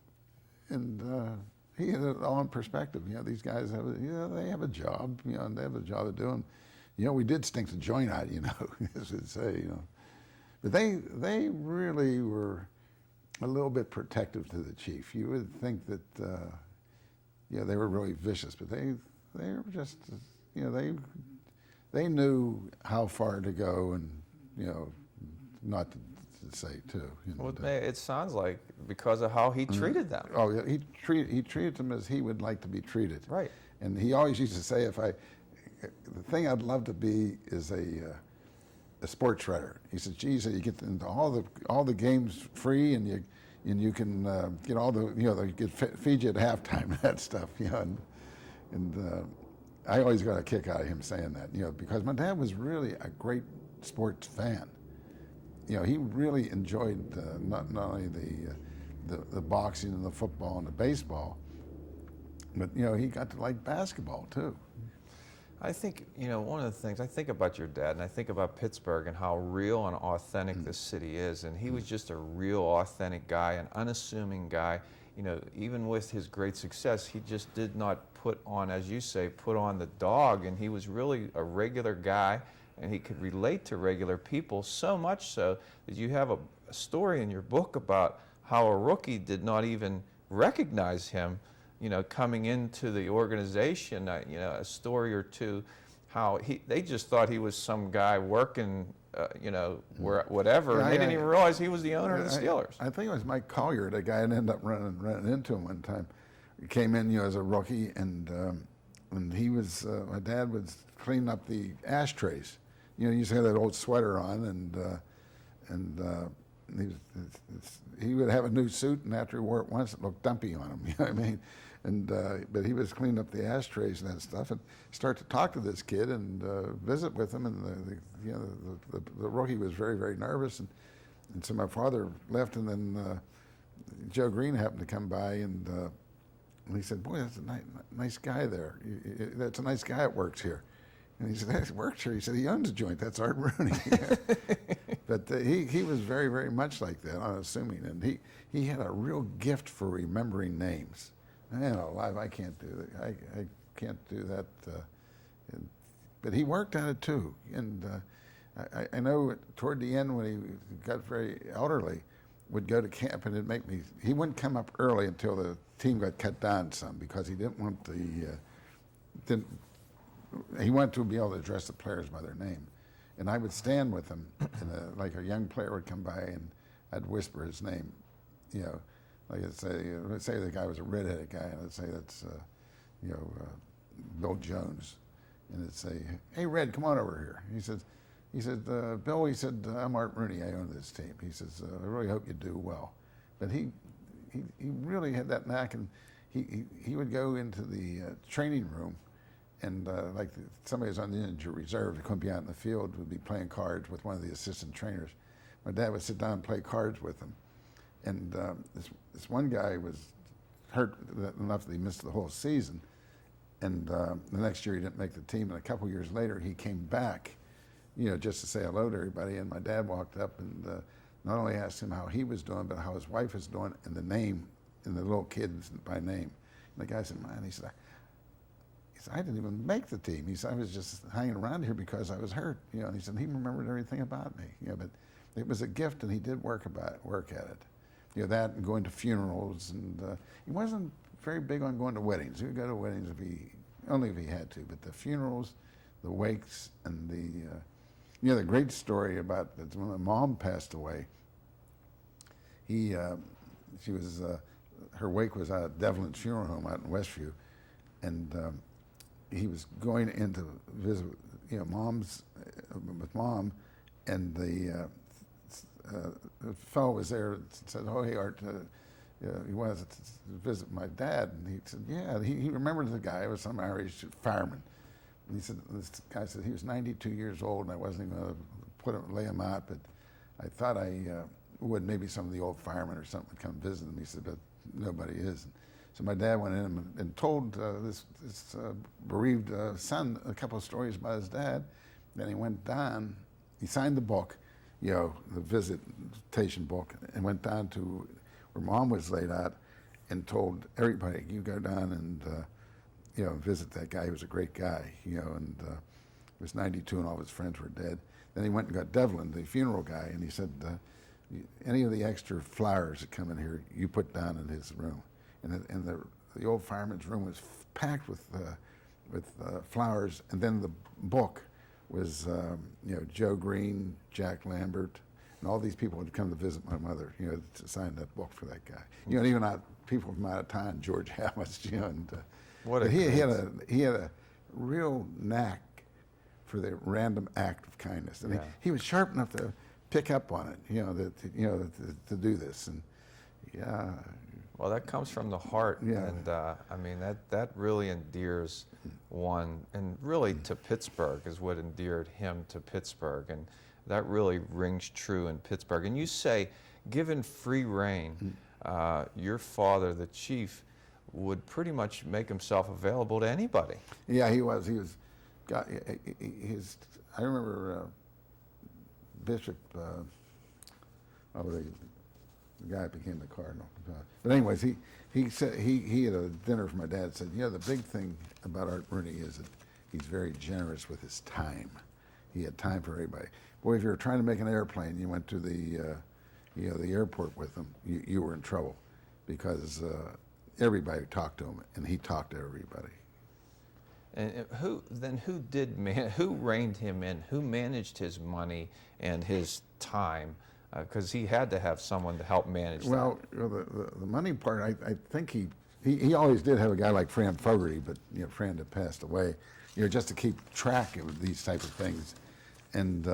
And he had it all in perspective. These guys they have a job, and they have a job to do. And we did stink the joint out, as we'd say, But they really were a little bit protective to the chief. You would think that they were really vicious, but they were just they knew how far to go, and not to say too. Well, it sounds like because of how he treated them. Oh yeah, he treated them as he would like to be treated. Right. And he always used to say, the thing I'd love to be is a sports writer. He said, geez, you get into all the games free, and you can get all the they could feed you at halftime and that stuff. And I always got a kick out of him saying that, because my dad was really a great sports fan. He really enjoyed not only the boxing and the football and the baseball, but he got to like basketball too. I think, one of the things, I think about your dad, and I think about Pittsburgh and how real and authentic this city is. And he was just a real authentic guy, an unassuming guy. Even with his great success, he just did not put on, as you say, put on the dog. And he was really a regular guy, and he could relate to regular people, so much so that you have a story in your book about how a rookie did not even recognize him coming into the organization. A story or two how they just thought he was some guy working, whatever, and they didn't even realize he was the owner of the Steelers. I think it was Mike Collier, the guy that ended up running into him one time. He came in, as a rookie, and he was, my dad was cleaning up the ashtrays. He used to have that old sweater on, and he would have a new suit, and after he wore it once, it looked dumpy on him. You know what I mean? And but he was cleaning up the ashtrays and that stuff, and start to talk to this kid and visit with him. And the rookie was very, very nervous, and so my father left, and then Joe Green happened to come by, and he said, "Boy, that's a nice guy there. That's a nice guy that works here." And he said, "That works here." He said, "He owns a joint. That's Art Rooney." But he was very, very much like that, I'm assuming, and he had a real gift for remembering names. Man alive, I can't do that. I can't do that. But he worked on it too. And I know toward the end when he got very elderly, would go to camp and it'd make me. He wouldn't come up early until the team got cut down some because he didn't want he wanted to be able to address the players by their name. And I would stand with him, and like a young player would come by, and I'd whisper his name, Like let's say the guy was a redheaded guy, and I'd say that's, Bill Jones, and it'd say, "Hey, Red, come on over here." He said, "Bill," he said, "I'm Art Rooney. I own this team." He says, "I really hope you do well." But he really had that knack, and he would go into the training room, and like somebody was on the injured reserve, they couldn't be out in the field, would be playing cards with one of the assistant trainers. My dad would sit down and play cards with him. And this one guy was hurt enough that he missed the whole season. And the next year he didn't make the team. And a couple years later he came back, just to say hello to everybody. And my dad walked up and not only asked him how he was doing, but how his wife was doing, and the name, and the little kids by name. And the guy said, "Man," he said, "I didn't even make the team." He said, "I was just hanging around here because I was hurt." And he said he remembered everything about me. But it was a gift, and he did work at it. That and going to funerals, and he wasn't very big on going to weddings. He would go to weddings only if he had to, but the funerals, the wakes, and the great story about when my mom passed away. Her wake was out at Devlin's funeral home out in Westview, and he was going in to visit, with Mom, and the fellow was there and said, "Oh, hey, Art, he wanted to visit my dad." And he said, "Yeah." He remembered the guy. It was some Irish fireman. And he said, this guy said he was 92 years old, and I wasn't even going to lay him out, but I thought I would. Maybe some of the old firemen or something would come visit him. He said, but nobody is. So my dad went in and told this bereaved son a couple of stories about his dad. Then he went down. He signed the book, the visitation book, and went down to where Mom was laid out and told everybody, "You go down and visit that guy. He was a great guy, and he was 92 and all of his friends were dead." Then he went and got Devlin, the funeral guy, and he said, "Any of the extra flowers that come in here, you put down in his room." And the old fireman's room was packed with flowers, and then the book was Joe Green, Jack Lambert, and all these people would come to visit my mother, to sign that book for that guy. And even people from out of town, George Hamlis, but he had a real knack for the random act of kindness, and he was sharp enough to pick up on it, to do this, and yeah. Well, that comes from the heart, and I mean that really endears one, and really to Pittsburgh is what endeared him to Pittsburgh, and that really rings true in Pittsburgh. And you say, given free rein, your father, the chief, would pretty much make himself available to anybody. Yeah, he was. I remember Bishop. The guy became the cardinal. But anyways, he said he had a dinner for my dad. Said, the big thing about Art Rooney is that he's very generous with his time. He had time for everybody. Boy, if you were trying to make an airplane, you went to the airport with him, you were in trouble, because everybody talked to him, and he talked to everybody. And who reined him in? Who managed his money and his time? Because he had to have someone to help manage that. Well, the money part, I think he always did have a guy like Fran Fogarty, but Fran had passed away, just to keep track of these type of things, and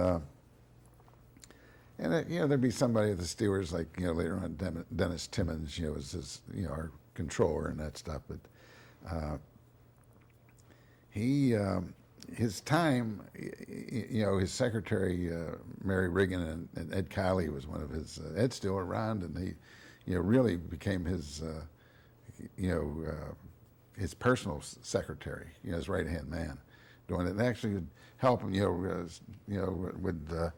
there'd be somebody at the Steelers like later on Dennis Timmons, was his our controller and that stuff, but he his time, his secretary Mary Riggin and Ed Kiley was one of his. Ed's still around, and he really became his his personal secretary, his right hand man, doing it. And actually would help him, would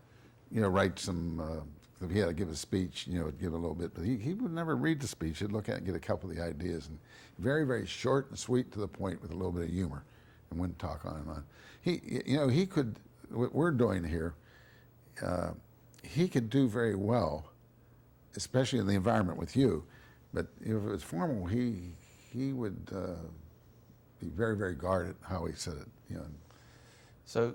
write some. If he had to give a speech, would give a little bit, but he would never read the speech. He'd look at it and get a couple of the ideas, and very, very short and sweet to the point with a little bit of humor, and wouldn't talk on and on. He could, what we're doing here, he could do very well, especially in the environment with you, but if it was formal, he would be very, very guarded how he said it, So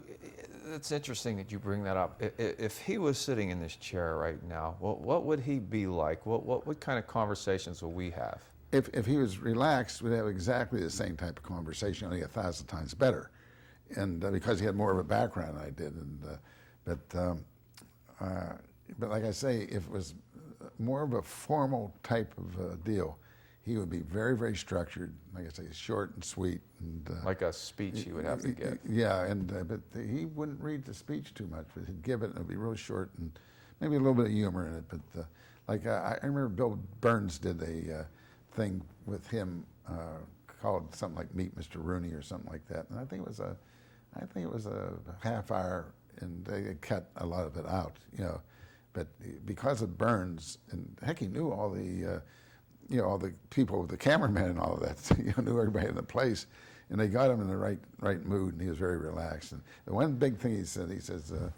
it's interesting that you bring that up. If he was sitting in this chair right now, what would he be like? What kind of conversations would we have? If he was relaxed, we'd have exactly the same type of conversation, only 1,000 times better, and because he had more of a background than I did, and but like I say, if it was more of a formal type of deal, he would be very, very structured. Like I say, short and sweet, and like a speech he would have to give. Yeah, but he wouldn't read the speech too much, but he'd give it, and it'd be real short, and maybe a little bit of humor in it. But I remember Bill Burns did a thing with him called something like Meet Mr. Rooney or something like that, and I think it was a half hour, and they cut a lot of it out, But because of Burns, and heck, he knew all the all the people, the cameraman and all of that, knew everybody in the place, and they got him in the right mood, and he was very relaxed. And the one big thing he said, he says, the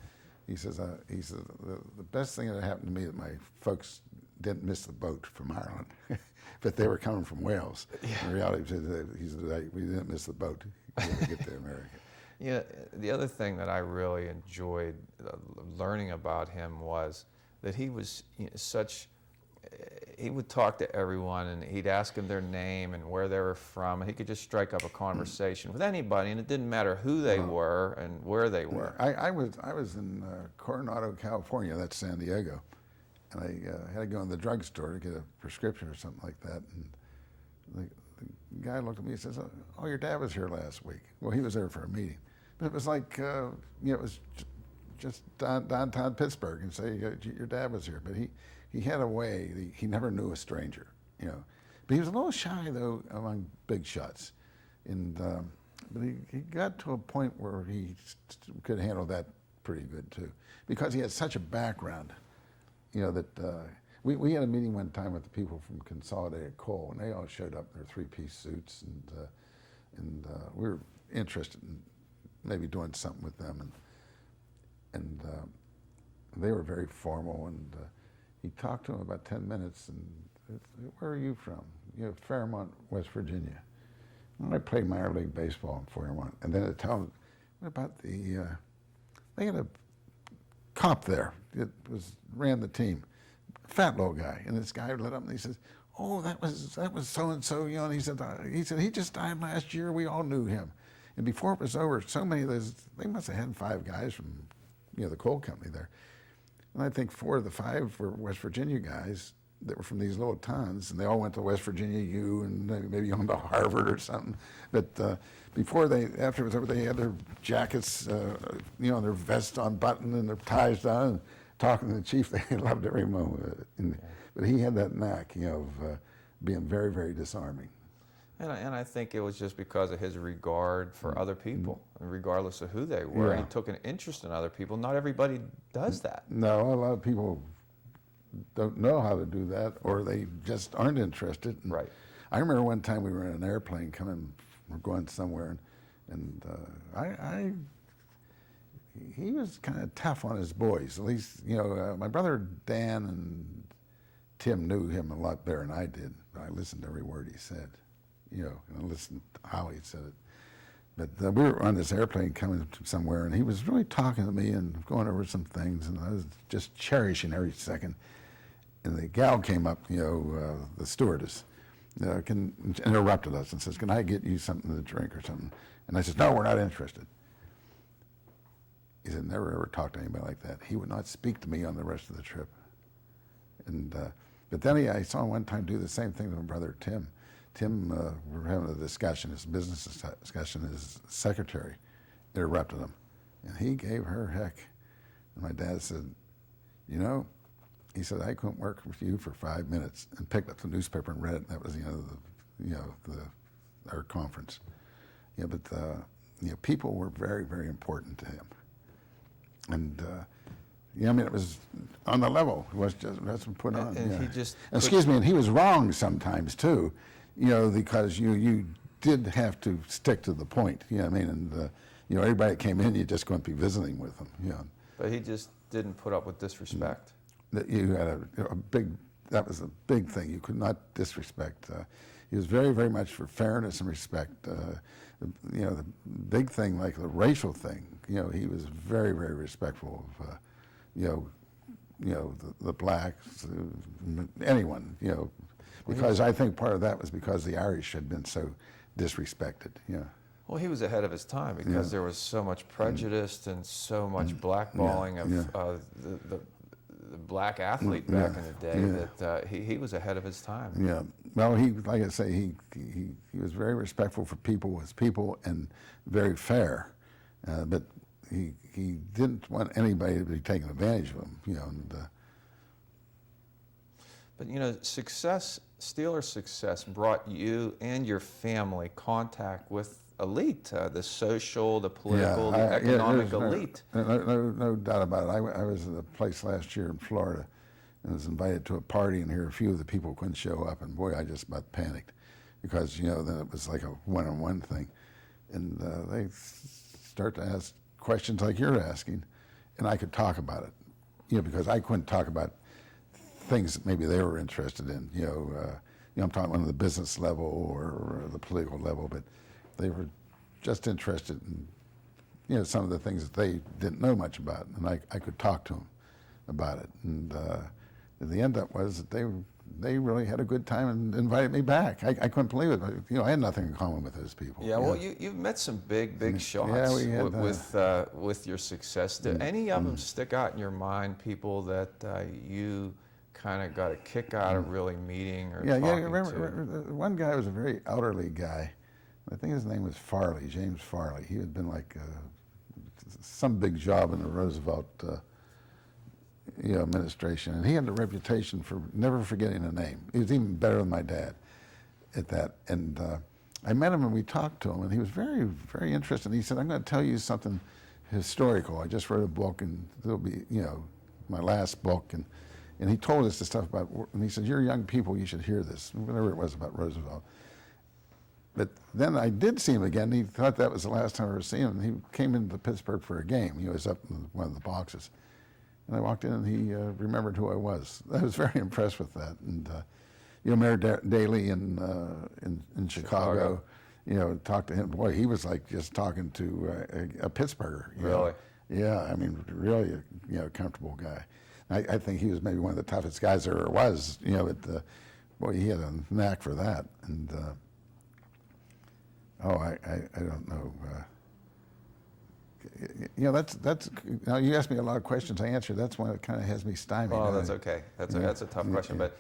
best thing that happened to me that my folks didn't miss the boat from Ireland, but they were coming from Wales. Yeah. In reality, he said, we didn't miss the boat to get to America. Yeah, the other thing that I really enjoyed learning about him was that he was he would talk to everyone, and he'd ask them their name and where they were from, and he could just strike up a conversation with anybody, and it didn't matter who they were and where they were. I was in Coronado, California, that's San Diego, and I had to go in the drugstore to get a prescription or something like that, and the guy looked at me and says, "Oh, your dad was here last week." Well, he was there for a meeting, but it was like it was just downtown Pittsburgh, and say your dad was here, but he had a way. He never knew a stranger, But he was a little shy though among big shots, and but he got to a point where he could handle that pretty good too, because he had such a background, that. We had a meeting one time with the people from Consolidated Coal, and they all showed up in their three-piece suits, and we were interested in maybe doing something with them, and they were very formal, and he talked to them about 10 minutes, and where are you from? Fairmont, West Virginia. And I played minor league baseball in Fairmont, and then I tell them, what about they had a cop there, ran the team. Fat little guy, and this guy lit up and he says, "Oh, that was so and so," and he said he just died last year. We all knew him, and before it was over, so many of those, they must have had 5 guys from the coal company there, and I think 4 of the 5 were West Virginia guys that were from these little towns, and they all went to West Virginia U and maybe on to Harvard or something. But after it was over, they had their jackets, their vests unbuttoned and their ties down. And talking to the chief, they loved every moment of it. But he had that knack, of being very, very disarming. And I think it was just because of his regard for other people, regardless of who they were. Yeah. He took an interest in other people. Not everybody does that. No, a lot of people don't know how to do that, or they just aren't interested. And right. I remember one time we were in an airplane we're going somewhere, and he was kind of tough on his boys. At least, my brother Dan and Tim knew him a lot better than I did. I listened to every word he said, and I listened to how he said it. But we were on this airplane coming to somewhere, and he was really talking to me and going over some things, and I was just cherishing every second. And the gal came up, the stewardess, interrupted us and says, "Can I get you something to drink or something?" And I said, "No, we're not interested." He said, "Never ever talk to anybody like that." He would not speak to me on the rest of the trip. And but then I saw him one time do the same thing to my brother Tim. Tim, we were having a discussion, his business discussion. His secretary interrupted him, and he gave her heck. And my dad said, he said, "I couldn't work with you for 5 minutes," and picked up the newspaper and read it. And that was, our conference. Yeah, but people were very, very important to him. And it was on the level. It was just wasn't put on. And he just excuse me, and he was wrong sometimes too, because you did have to stick to the point. You know what I mean? And everybody that came in, you just couldn't be visiting with them. But he just didn't put up with disrespect. That you had that was a big thing. You could not disrespect. He was very, very much for fairness and respect. The big thing, like the racial thing, he was very, very respectful of, the blacks, anyone, because I think part of that was because the Irish had been so disrespected. Well, he was ahead of his time because there was so much prejudice and so much blackballing of the black athlete back in the day that he was ahead of his time. Yeah. Well, like I say, he was very respectful for people as people and very fair, but he didn't want anybody to be taking advantage of him. But Steelers' success brought you and your family contact with elite, the social, the political, the economic elite. No doubt about it. I was at a place last year in Florida and was invited to a party, and here a few of the people couldn't show up, and boy, I just about panicked because, then it was like a one-on-one thing. And they start to ask questions like you're asking, and I could talk about it, because I couldn't talk about things that maybe they were interested in, I'm talking on the business level or the political level, but they were just interested in, some of the things that they didn't know much about, and I could talk to them about it. And the end up was that they really had a good time and invited me back. I couldn't believe it. I had nothing in common with those people. Yeah, well, you've met some big shots with your success. Did any of them stick out in your mind, people that you kind of got a kick out of really meeting or talking to? Remember, one guy was a very elderly guy. I think his name was Farley, James Farley. He had been like some big job in the Roosevelt administration, and he had a reputation for never forgetting a name. He was even better than my dad at that. And I met him and we talked to him, and he was very, very interested. He said, "I'm going to tell you something historical. I just wrote a book, and it'll be, my last book." And he told us the stuff about, and he said, "You're young people, you should hear this," whatever it was about Roosevelt. But then I did see him again. He thought that was the last time I ever seen him. He came into Pittsburgh for a game. He was up in one of the boxes. And I walked in, and he remembered who I was. I was very impressed with that. And Mayor Daley in Chicago, talked to him. Boy, he was like just talking to a Pittsburgher. Really? Yeah, I mean, really a comfortable guy. I think he was maybe one of the toughest guys there ever was. But boy, he had a knack for that. And I don't know. That's now you asked me a lot of questions. I answered. That's one that kind of has me stymied. Oh, that's okay. That's a tough question. But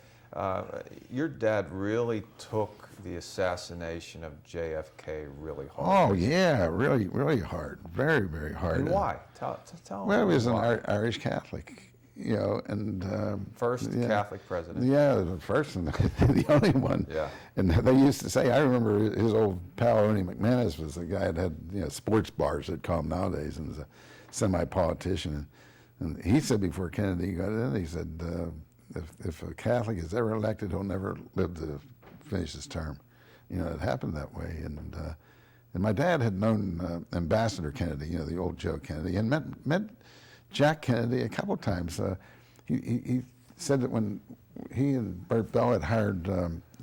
your dad really took the assassination of JFK really hard. Oh yeah, really, really hard. Very, very hard. And why? Tell me. Well, he was an Irish Catholic, and first Catholic president. Yeah, the first and the only one. Yeah. And they used to say, I remember his old pal Rooney McManus was the guy that had sports bars, they'd call him nowadays, and was a semi-politician. And he said before Kennedy got in, he said, if a Catholic is ever elected, he'll never live to finish his term. It happened that way. And my dad had known Ambassador Kennedy, the old Joe Kennedy, and met Jack Kennedy a couple times. He said that when he and Bert Bell had hired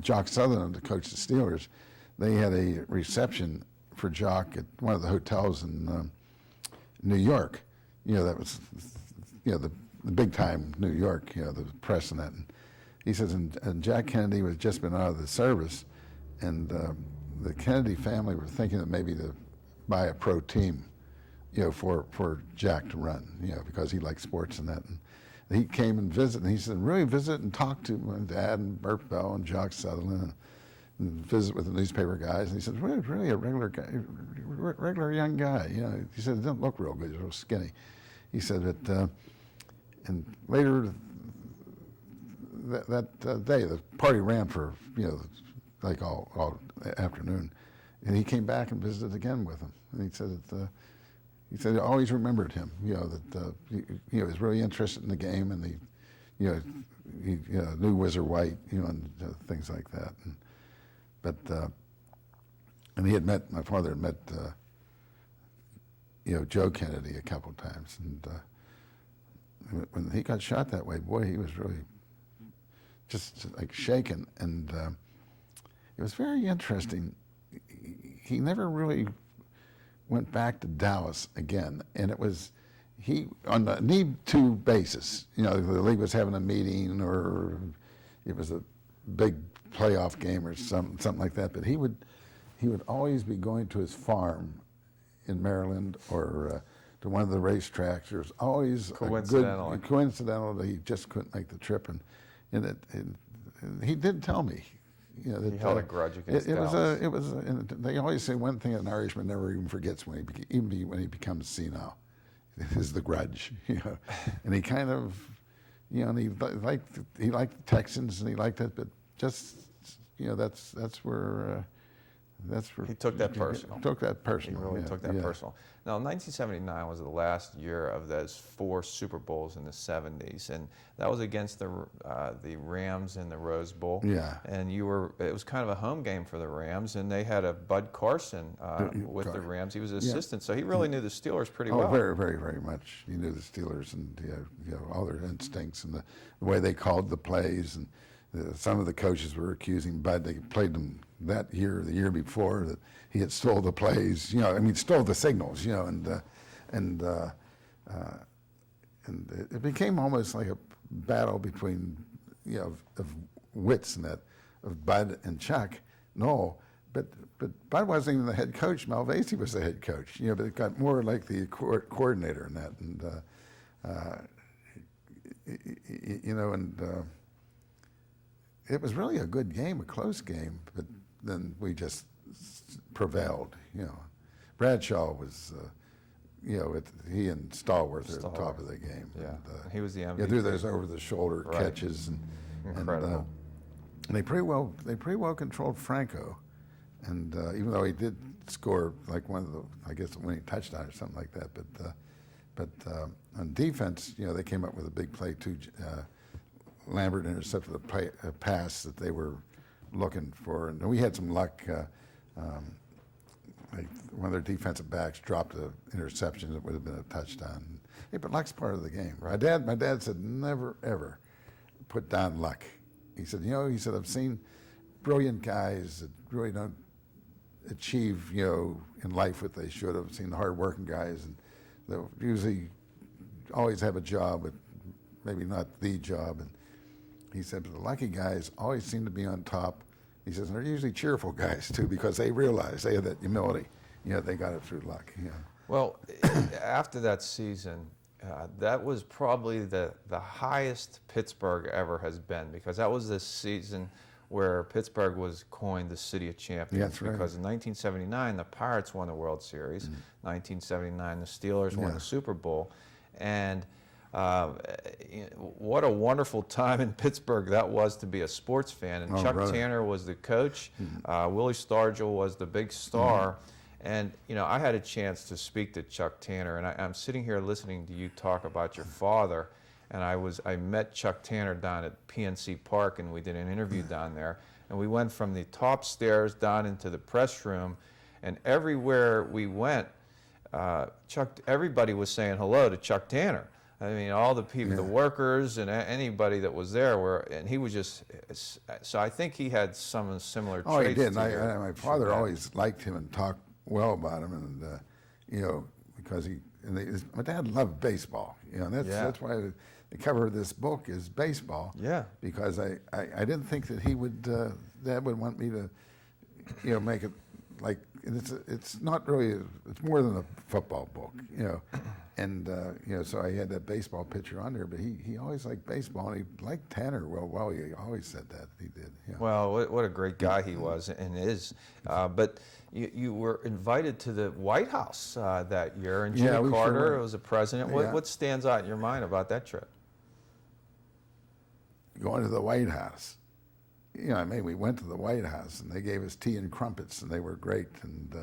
Jock Sutherland to coach the Steelers, they had a reception for Jock at one of the hotels in New York. That was, the big time New York, the press and that. And he says, and Jack Kennedy was just been out of the service, and the Kennedy family were thinking that maybe to buy a pro team, for Jack to run, because he liked sports and that. And he came and visited, and he said, really visit and talk to my dad and Burt Bell and Jock Sutherland, and visit with the newspaper guys. And he said, really a regular guy, regular young guy. He said, it didn't look real good, he was real skinny. He said that, and later that day, the party ran for, like all afternoon. And he came back and visited again with him. And he said that, he always remembered him, that he was really interested in the game, and he knew Whizzer White, and things like that. And he had met, my father had met, Joe Kennedy a couple of times. And when he got shot that way, boy, he was really just like shaken. And it was very interesting. He never really went back to Dallas again, and it was on the need-to basis. The league was having a meeting, or it was a big playoff game or something like that. But he would always be going to his farm in Maryland, or to one of the racetracks. There was always coincidental that he just couldn't make the trip, and he did tell me. He held a grudge against Dallas. And they always say one thing an Irishman never even forgets when he becomes senile, is the grudge. And he kind of, and he liked the Texans, and he liked it, but just, that's where he took that personal. Took that personal. He really took that personal. Now, 1979 was the last year of those 4 Super Bowls in the 70s, and that was against the Rams in the Rose Bowl. Yeah. And it was kind of a home game for the Rams, and they had a Bud Carson with the Rams. He was an assistant, so he really knew the Steelers pretty well. Oh, very, very, very much. He knew the Steelers and all their instincts and the way they called the plays. And some of the coaches were accusing Bud. They played them that year, the year before, that he had stole the plays. Stole the signals. And it became almost like a battle between, of wits and that, of Bud and Chuck. No, but Bud wasn't even the head coach. Malvasi was the head coach. But it got more like the coordinator in that, and it was really a good game, a close game, but then we just prevailed. Bradshaw was, he and Stallworth are at the top of the game. Yeah, and, he was the MVP. Yeah, do those over-the-shoulder catches, and incredible. And they pretty well controlled Franco, and even though he did score like one of the, I guess, the winning touchdown or something like that, but on defense, they came up with a big play too. Lambert intercepted a pass that they were looking for, and we had some luck. One of their defensive backs dropped an interception that would have been a touchdown. Yeah, but luck's part of the game. Right? My dad said never ever put down luck. He said, I've seen brilliant guys that really don't achieve, in life what they should have. Seen hard-working guys, and they'll usually always have a job, but maybe not the job. And he said, but the lucky guys always seem to be on top. He says, and they're usually cheerful guys, too, because they realize they have that humility. They got it through luck. Well, after that season, that was probably the highest Pittsburgh ever has been, because that was the season where Pittsburgh was coined the City of Champions. That's right. Because in 1979, the Pirates won the World Series. 1979, the Steelers won the Super Bowl. And what a wonderful time in Pittsburgh that was to be a sports fan. And Chuck Tanner was the coach. Willie Stargell was the big star. And, I had a chance to speak to Chuck Tanner, and I'm sitting here listening to you talk about your father. And I met Chuck Tanner down at PNC Park, and we did an interview down there. And we went from the top stairs down into the press room, and everywhere we went, everybody was saying hello to Chuck Tanner. I mean, all the people, the workers, and anybody that was there and he was just. So I think he had some similar traits. Oh, he did. My father always liked him and talked well about him, and because my dad loved baseball, and that's why the cover of this book is baseball. Yeah. Because I didn't think that he would Dad would want me to make it like it's not really it's more than a football book, and so I had that baseball picture on there, but he always liked baseball, and he liked Tanner. Well, he always said that he did. Yeah. Well, what a great guy he was and is. But you were invited to the White House that year, and Jimmy Carter was the president. What stands out in your mind about that trip? Going to the White House. We went to the White House, and they gave us tea and crumpets, and they were great. And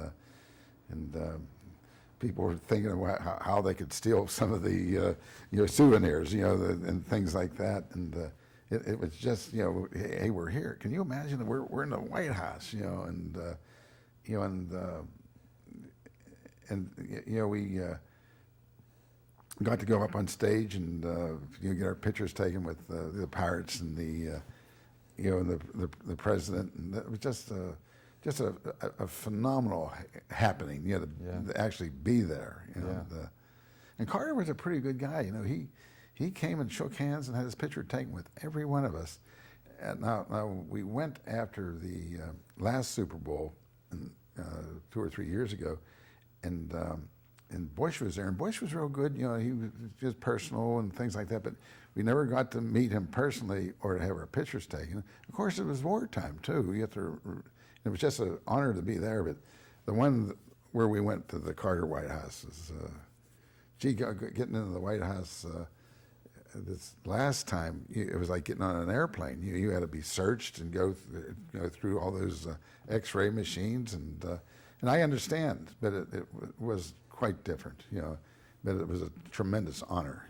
people were thinking about how they could steal some of the souvenirs, and things like that. And it was just, hey, we're here. Can you imagine that we're in the White House, we got to go up on stage and get our pictures taken with the Pirates and the the president, and it was just a phenomenal happening. To actually be there. And Carter was a pretty good guy. He came and shook hands and had his picture taken with every one of us. And now we went after the last Super Bowl 2 or 3 years ago, and Bush was there, and Bush was real good. He was just personal and things like that, but we never got to meet him personally or to have our pictures taken. Of course, it was wartime too. It was just an honor to be there. But the one where we went to the Carter White House is, getting into the White House. This last time, it was like getting on an airplane. You had to be searched and go through all those X-ray machines, and I understand, but it was quite different, but it was a tremendous honor.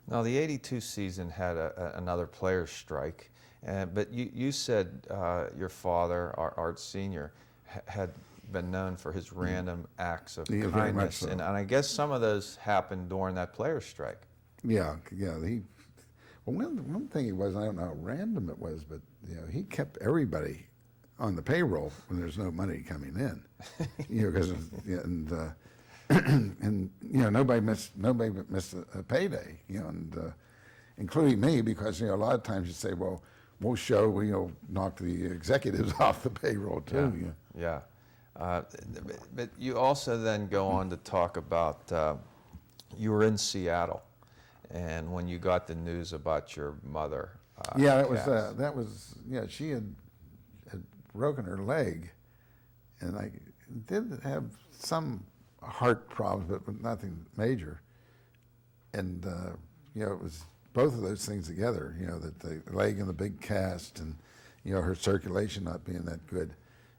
Now, the '82 season had another players' strike, but you said your father, Art Sr., had been known for his random acts of kindness, very much so. And I guess some of those happened during that players' strike. Yeah. One thing he was, I don't know how random it was, but he kept everybody on the payroll when there's no money coming in, because and nobody missed a payday, and including me, because a lot of times you say, well, we'll show knock the executives off the payroll too. Yeah. But you also then go on to talk about you were in Seattle, and when you got the news about your mother. That was she had broken her leg, and I did have some heart problems, but nothing major. And it was both of those things together. That the leg and the big cast, and her circulation not being that good,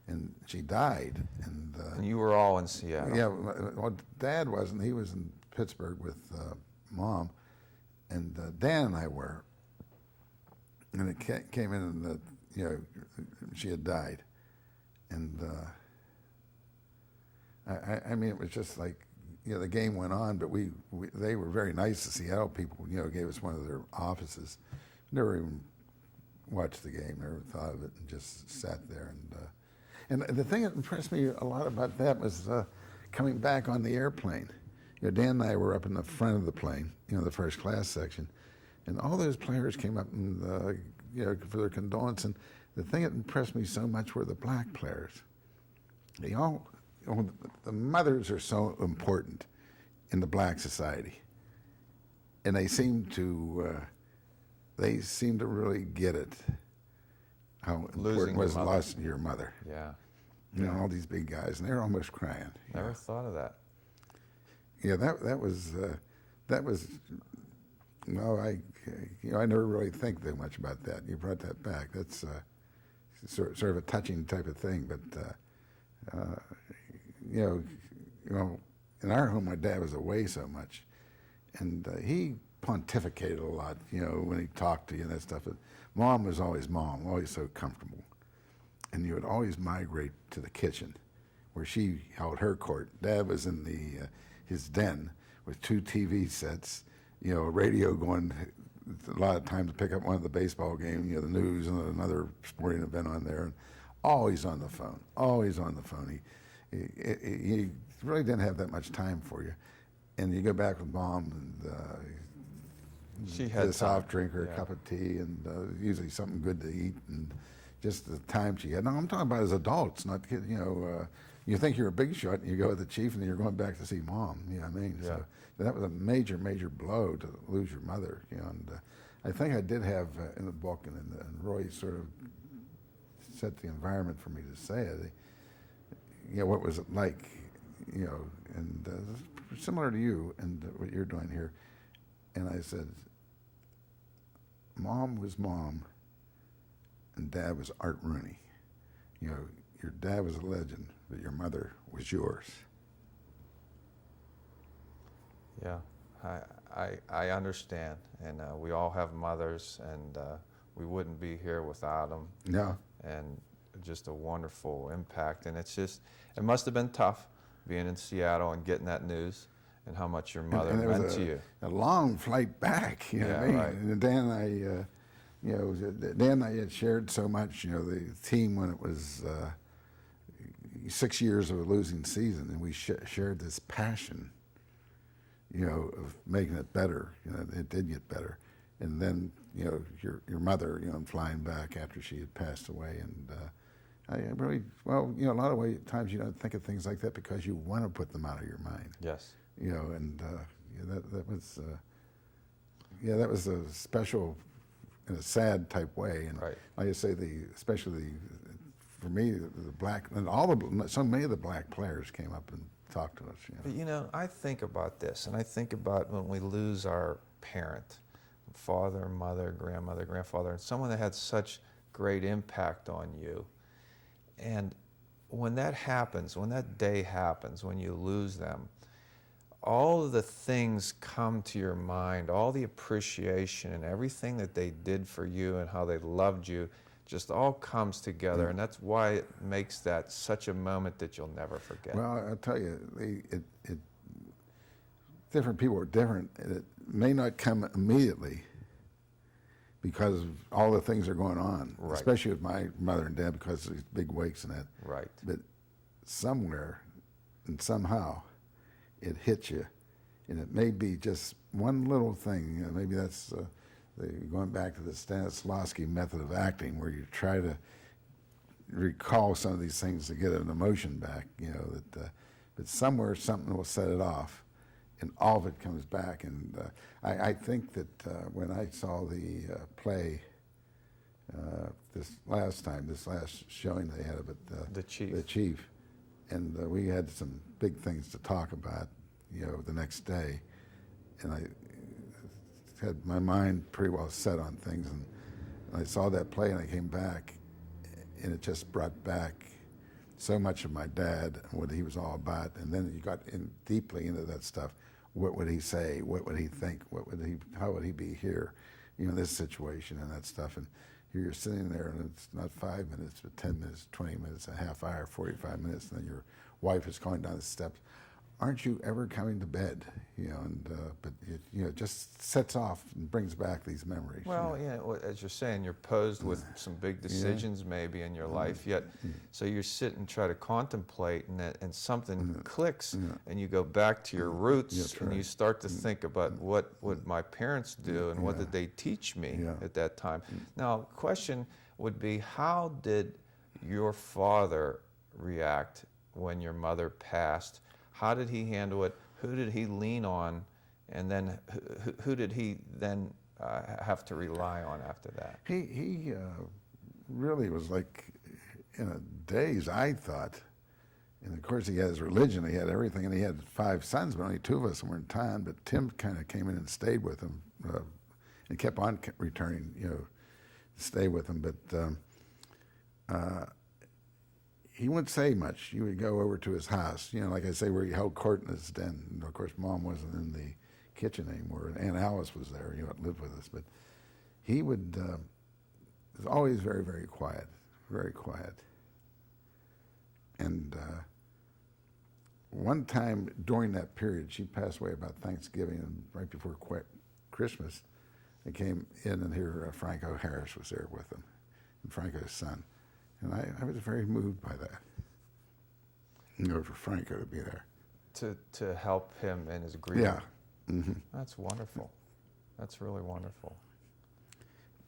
and she died. And you were all in Seattle. Yeah, well, Dad wasn't. He was in Pittsburgh with Mom, and Dan and I were. And it came in, and she had died, and I mean, it was just like, the game went on, but they were very nice. The Seattle people, gave us one of their offices. Never even watched the game, never thought of it, and just sat there. And the thing that impressed me a lot about that was coming back on the airplane. Dan and I were up in the front of the plane, the first class section, and all those players came up and for their condolence. And the thing that impressed me so much were the black players. They all, the mothers are so important in the black society, and they seem to really get it. How important was losing your mother? Yeah. All these big guys, and they're almost crying. Never thought of that. Yeah, that was. No, I never really think too much about that. You brought that back. That's sort of a touching type of thing. But in our home, my dad was away so much, and he pontificated a lot. When he talked to you and that stuff. But Mom was always Mom, always so comfortable, and you would always migrate to the kitchen, where she held her court. Dad was in his den with 2 TV sets. A radio going a lot of times to pick up one of the baseball games, the news and another sporting event on there, and always on the phone, always on the phone. he really didn't have that much time for you. And you go back with Mom, and She get had a soft time. drink or Yeah. a cup of tea, and usually something good to eat, and just the time she had. Now I'm talking about as adults, not kids. You think you're a big shot, and you go with the chief, and then you're going back to see Mom. You know what I mean? Yeah. So that was a major, major blow to lose your mother. And I think I did have in the book, and Roy sort of set the environment for me to say it. What was it like? And similar to you and what you're doing here. And I said, Mom was Mom, and Dad was Art Rooney. Your dad was a legend, but your mother was yours. Yeah, I understand, and we all have mothers, and we wouldn't be here without them. No. And just a wonderful impact, and it must have been tough being in Seattle and getting that news, and how much your mother and meant to you. A long flight back, you know what I mean? Right. And Dan and I had shared so much, the team when it was 6 years of a losing season, and we shared this passion, of making it better. It did get better. And then, your mother, and flying back after she had passed away. And I really, a lot of times you don't think of things like that because you want to put them out of your mind. Yes. That was a special, in a sad type way. And Right. like I say, especially for me, the black, and so many of the black players came up and talked to us. But I think about this, and I think about when we lose our parent, father, mother, grandmother, grandfather, and someone that had such great impact on you. And when that happens, when that day happens, when you lose them, all of the things come to your mind, all the appreciation and everything that they did for you and how they loved you, just all comes together, and that's why it makes that such a moment that you'll never forget. Well, I'll tell you, different people are different. It may not come immediately because all the things are going on, Right. especially with my mother and dad because of these big wakes and that. Right. But somewhere and somehow it hits you, and it may be just one little thing. Maybe that's going back to the Stanislavski method of acting, where you try to recall some of these things to get an emotion back. But somewhere something will set it off, and all of it comes back. And I think that when I saw the play this last showing they had of it, The Chief. the Chief, and we had some big things to talk about, the next day, and I had my mind pretty well set on things, and I saw that play, and I came back, and it just brought back so much of my dad and what he was all about. And then you got in deeply into that stuff. What would he say? What would he think? How would he be here? This situation and that stuff. And here you're sitting there, and it's not 5 minutes, but 10 minutes, 20 minutes, a half hour, 45 minutes, and then your wife is going down the steps. Aren't you ever coming to bed? But it just sets off and brings back these memories. Well, as you're saying, you're posed with some big decisions maybe in your life, yet so you sit and try to contemplate, and something clicks, and you go back to your roots, That's and you right. start to think about what would my parents do, and what did they teach me at that time. Now, question would be, how did your father react when your mother passed? How did he handle it? Who did he lean on? And then who did he then have to rely on after that? He really was like in a daze, I thought. And of course, he had his religion, he had everything, and he had 5 sons, but only 2 of us were in town. But Tim kind of came in and stayed with him, and kept on returning, to stay with him. But he wouldn't say much. You would go over to his house, like I say, where he held court in his den. And of course, Mom wasn't in the kitchen anymore, and Aunt Alice was there, lived with us. But he was always very, very quiet, very quiet. And one time during that period, she passed away about Thanksgiving, and right before Christmas, I came in, and here Franco Harris was there with him, and Franco's son. And I was very moved by that. for Franco to be there. To help him in his grief. Yeah. Mm-hmm. That's wonderful. That's really wonderful.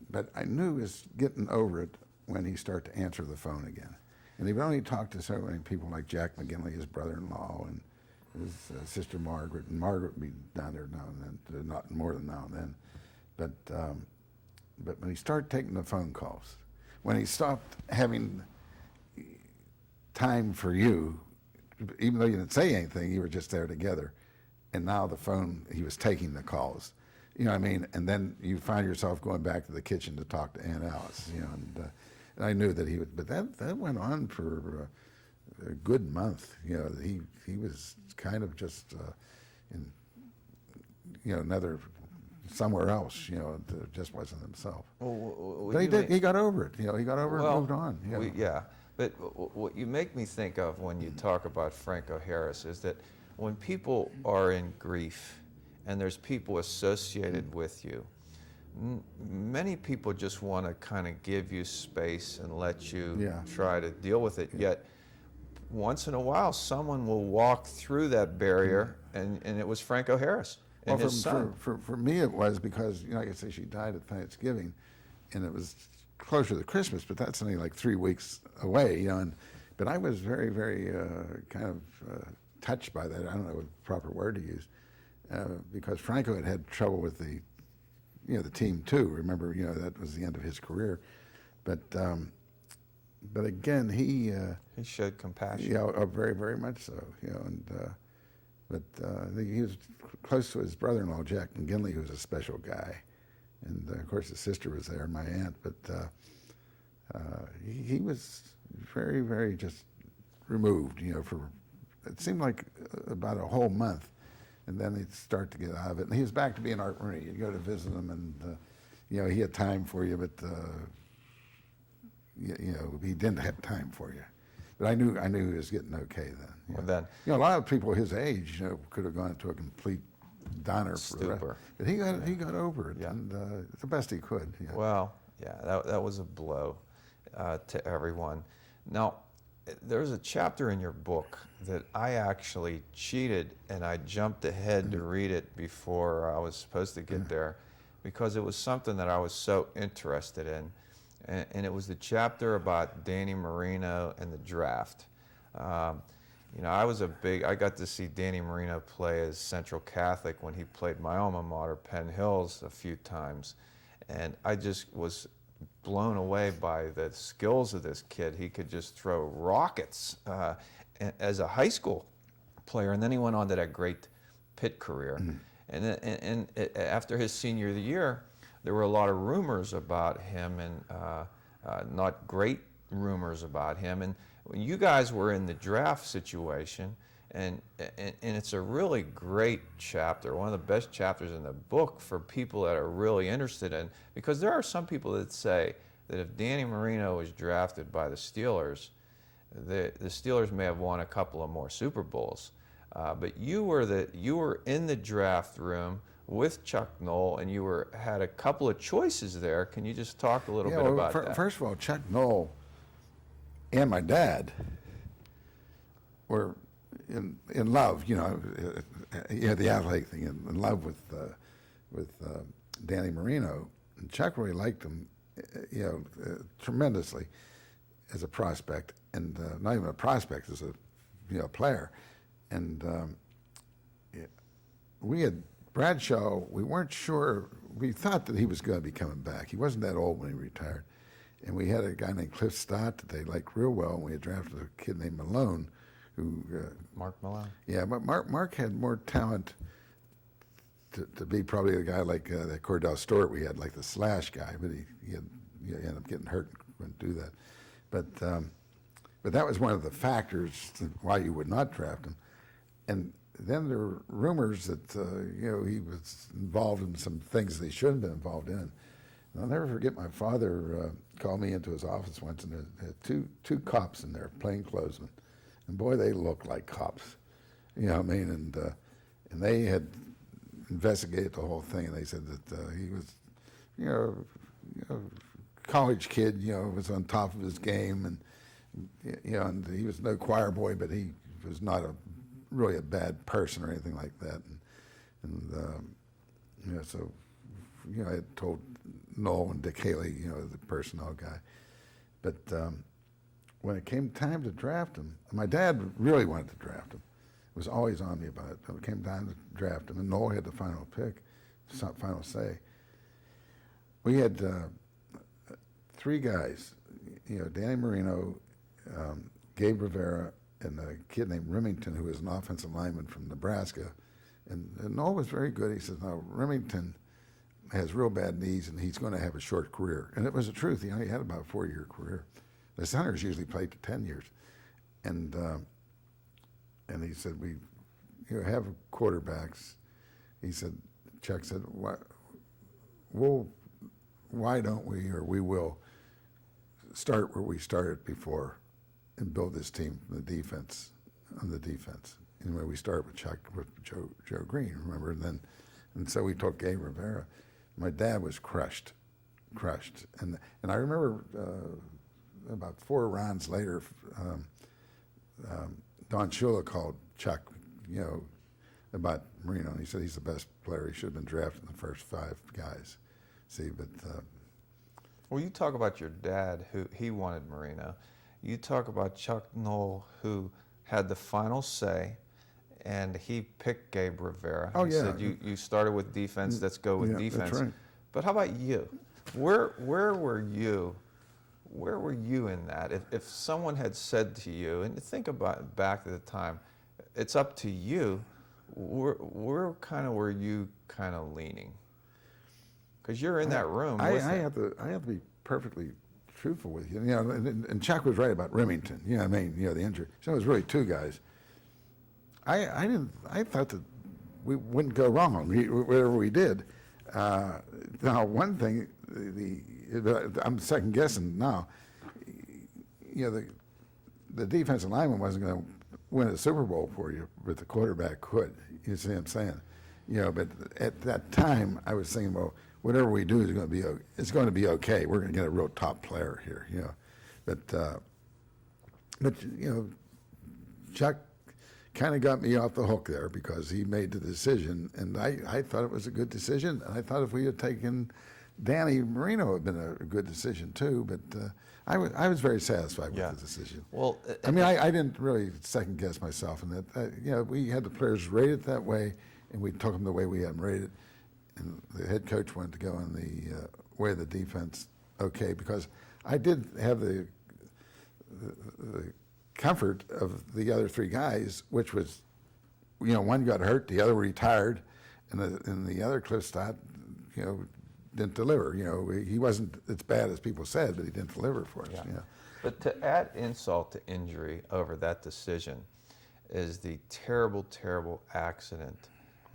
But I knew he was getting over it when he started to answer the phone again. And he would only talk to so many people like Jack McGinley, his brother-in-law, and his sister Margaret. And Margaret would be down there now and then, not more than now and then. But when he started taking the phone calls, when he stopped having time for you, even though you didn't say anything, you were just there together. And now the phone, he was taking the calls. You know what I mean? And then you find yourself going back to the kitchen to talk to Aunt Alice, you know, and I knew that he would, but that went on for a good month. You know, he was kind of just in, you know, another, somewhere else, you know, just wasn't himself. But he got over it, you know, he got over it and moved on. You know? Yeah, but what you make me think of when you talk about Franco Harris is that when people are in grief, and there's people associated with you, many people just want to kind of give you space and let you try to deal with it. Yet, once in a while, someone will walk through that barrier, and it was Franco Harris and his son. For me, it was because, you know, like I say, she died at Thanksgiving, and it was closer to Christmas, but that's only like 3 weeks away, you know. But I was very, very kind of touched by that. I don't know what proper word to use. Because Franco had trouble with the team too. Remember, you know, that was the end of his career. But again, he showed compassion. Yeah, very, very much so. You know, but he was close to his brother-in-law Jack McGinley, who was a special guy, and of course his sister was there, my aunt. But he was very, very just removed. You know, for it seemed like about a whole month. And then he'd start to get out of it. And he was back to being Art Rooney. You'd go to visit him, and you know, he had time for you, but you know, he didn't have time for you. But I knew he was getting okay then. Well, then, you know, a lot of people his age, you know, could have gone into a complete downer for the rest. But he got over it, and the best he could. Yeah. Well, yeah, that was a blow to everyone. Now, there's a chapter in your book that I actually cheated, and I jumped ahead to read it before I was supposed to get there, because it was something that I was so interested in, and it was the chapter about Danny Marino and the draft. You know, I got to see Danny Marino play as Central Catholic when he played my alma mater, Penn Hills, a few times, and I just was blown away by the skills of this kid. He could just throw rockets as a high school player, and then he went on to that great Pitt career. And after his senior year, there were a lot of rumors about him, and not great rumors about him. And you guys were in the draft situation, and it's a really great chapter, one of the best chapters in the book for people that are really interested in, because there are some people that say that if Danny Marino was drafted by the Steelers, the Steelers may have won a couple of more Super Bowls. But you were in the draft room with Chuck Noll, and you had a couple of choices there. Can you just talk a little bit about that? First of all, Chuck Noll and my dad were in love, you know, the athletic thing, in love with Danny Marino. And Chuck really liked him, you know, tremendously as a prospect, and not even a prospect, as a player. And we had Bradshaw. We weren't sure. We thought that he was going to be coming back. He wasn't that old when he retired. And we had a guy named Cliff Stott that they liked real well. And we had drafted a kid named Malone, who Mark Malone. Yeah, but Mark had more talent to be probably a guy like that Cordell Stewart we had, like the slash guy. But he ended up getting hurt and couldn't do that. But that was one of the factors why you would not draft him. And then there were rumors that he was involved in some things that he shouldn't have been involved in. And I'll never forget, my father called me into his office once, and there had two cops in there, plainclothesmen. And boy, they looked like cops. You know what I mean? And they had investigated the whole thing, and they said that he was, college kid, was on top of his game, and and he was no choir boy, but he was not really a bad person or anything like that. So I had told Noel and Dick Haley, the personnel guy. But when it came time to draft him, my dad really wanted to draft him. It was always on me about it. When it came time to draft him, and Noel had the final pick, final say. We had three guys, Danny Marino, Gabe Rivera, and a kid named Remington, who was an offensive lineman from Nebraska. And Noel was very good. He says, "No, Remington has real bad knees, and he's going to have a short career." And it was the truth. He had about a 4-year career. The centers usually played to 10 years. And he said, "We have quarterbacks." He said, Chuck said, why don't we, or we will, start where we started before and build this team from the defense, on the defense. Anyway, we start with Joe Green, remember? And so we took Gabe Rivera. My dad was crushed. And I remember about 4 rounds later, Don Shula called Chuck, about Marino, and he said he's the best player. He should have been drafted in the first 5 guys. See, but well, you talk about your dad, who he wanted Marino. You talk about Chuck Noll, who had the final say, and he picked Gabe Rivera. Oh, He yeah. said you started with defense. Let's go with Yeah, defense. that's right. But how about you? Where were you? Where were you in that? If someone had said to you, and think about back at the time, it's up to you. Where were you kind of leaning? Because you're in that room. I have to be perfectly truthful with you. And Chuck was right about Remington. The injury. So it was really 2 guys. I thought that we wouldn't go wrong whatever we did. Now, one thing, I'm second guessing now. The defensive lineman wasn't going to win a Super Bowl for you, but the quarterback could. You see what I'm saying? But at that time, I was thinking, well, whatever we do is going to be okay. We're going to get a real top player here. But Chuck kind of got me off the hook there because he made the decision, and I thought it was a good decision. And I thought if we had taken Danny Marino, it would have been a good decision too. But I was very satisfied with the decision. Well, I didn't really second guess myself in that. We had the players rated that way, and we took them the way we had them rated. And the head coach wanted to go in the way of the defense, okay, because I did have the comfort of the other 3 guys, which was, one got hurt, the other retired, and the other Cliff Stott, didn't deliver. He wasn't as bad as people said, but he didn't deliver for us. Yeah. But to add insult to injury over that decision is the terrible, terrible accident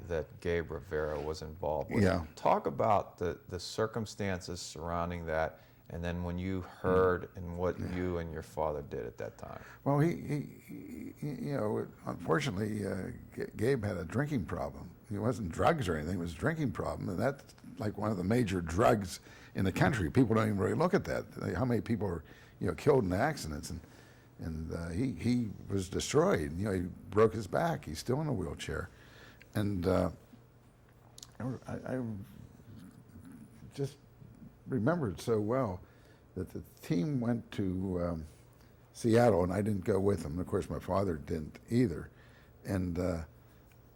that Gabe Rivera was involved with. Yeah. Talk about the circumstances surrounding that, and then when you heard and what you and your father did at that time. Well, he unfortunately, Gabe had a drinking problem. It wasn't drugs or anything; it was a drinking problem, and that's like one of the major drugs in the country. People don't even really look at that. How many people are, killed in accidents, and he was destroyed. He broke his back. He's still in a wheelchair, and I just remembered so well that the team went to Seattle, and I didn't go with them. Of course, my father didn't either, and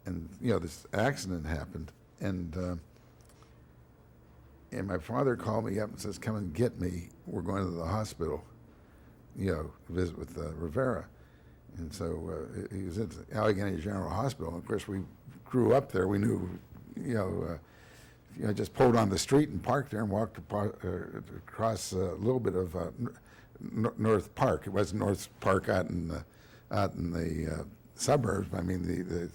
this accident happened, and my father called me up and says, "Come and get me. We're going to the hospital, visit with Rivera." And so he was at Allegheny General Hospital. And of course, we grew up there. We knew, just pulled on the street and parked there and walked across a little bit of North Park. It wasn't North Park out in the suburbs. I mean the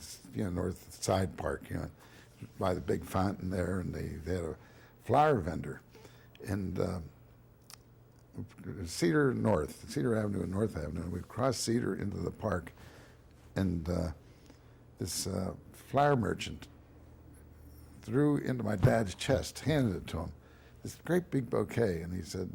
North Side Park, by the big fountain there, and they had a flower vendor, and Cedar Avenue and North Avenue. And we'd cross Cedar into the park, and this flower merchant threw into my dad's chest, handed it to him, this great big bouquet, and he said,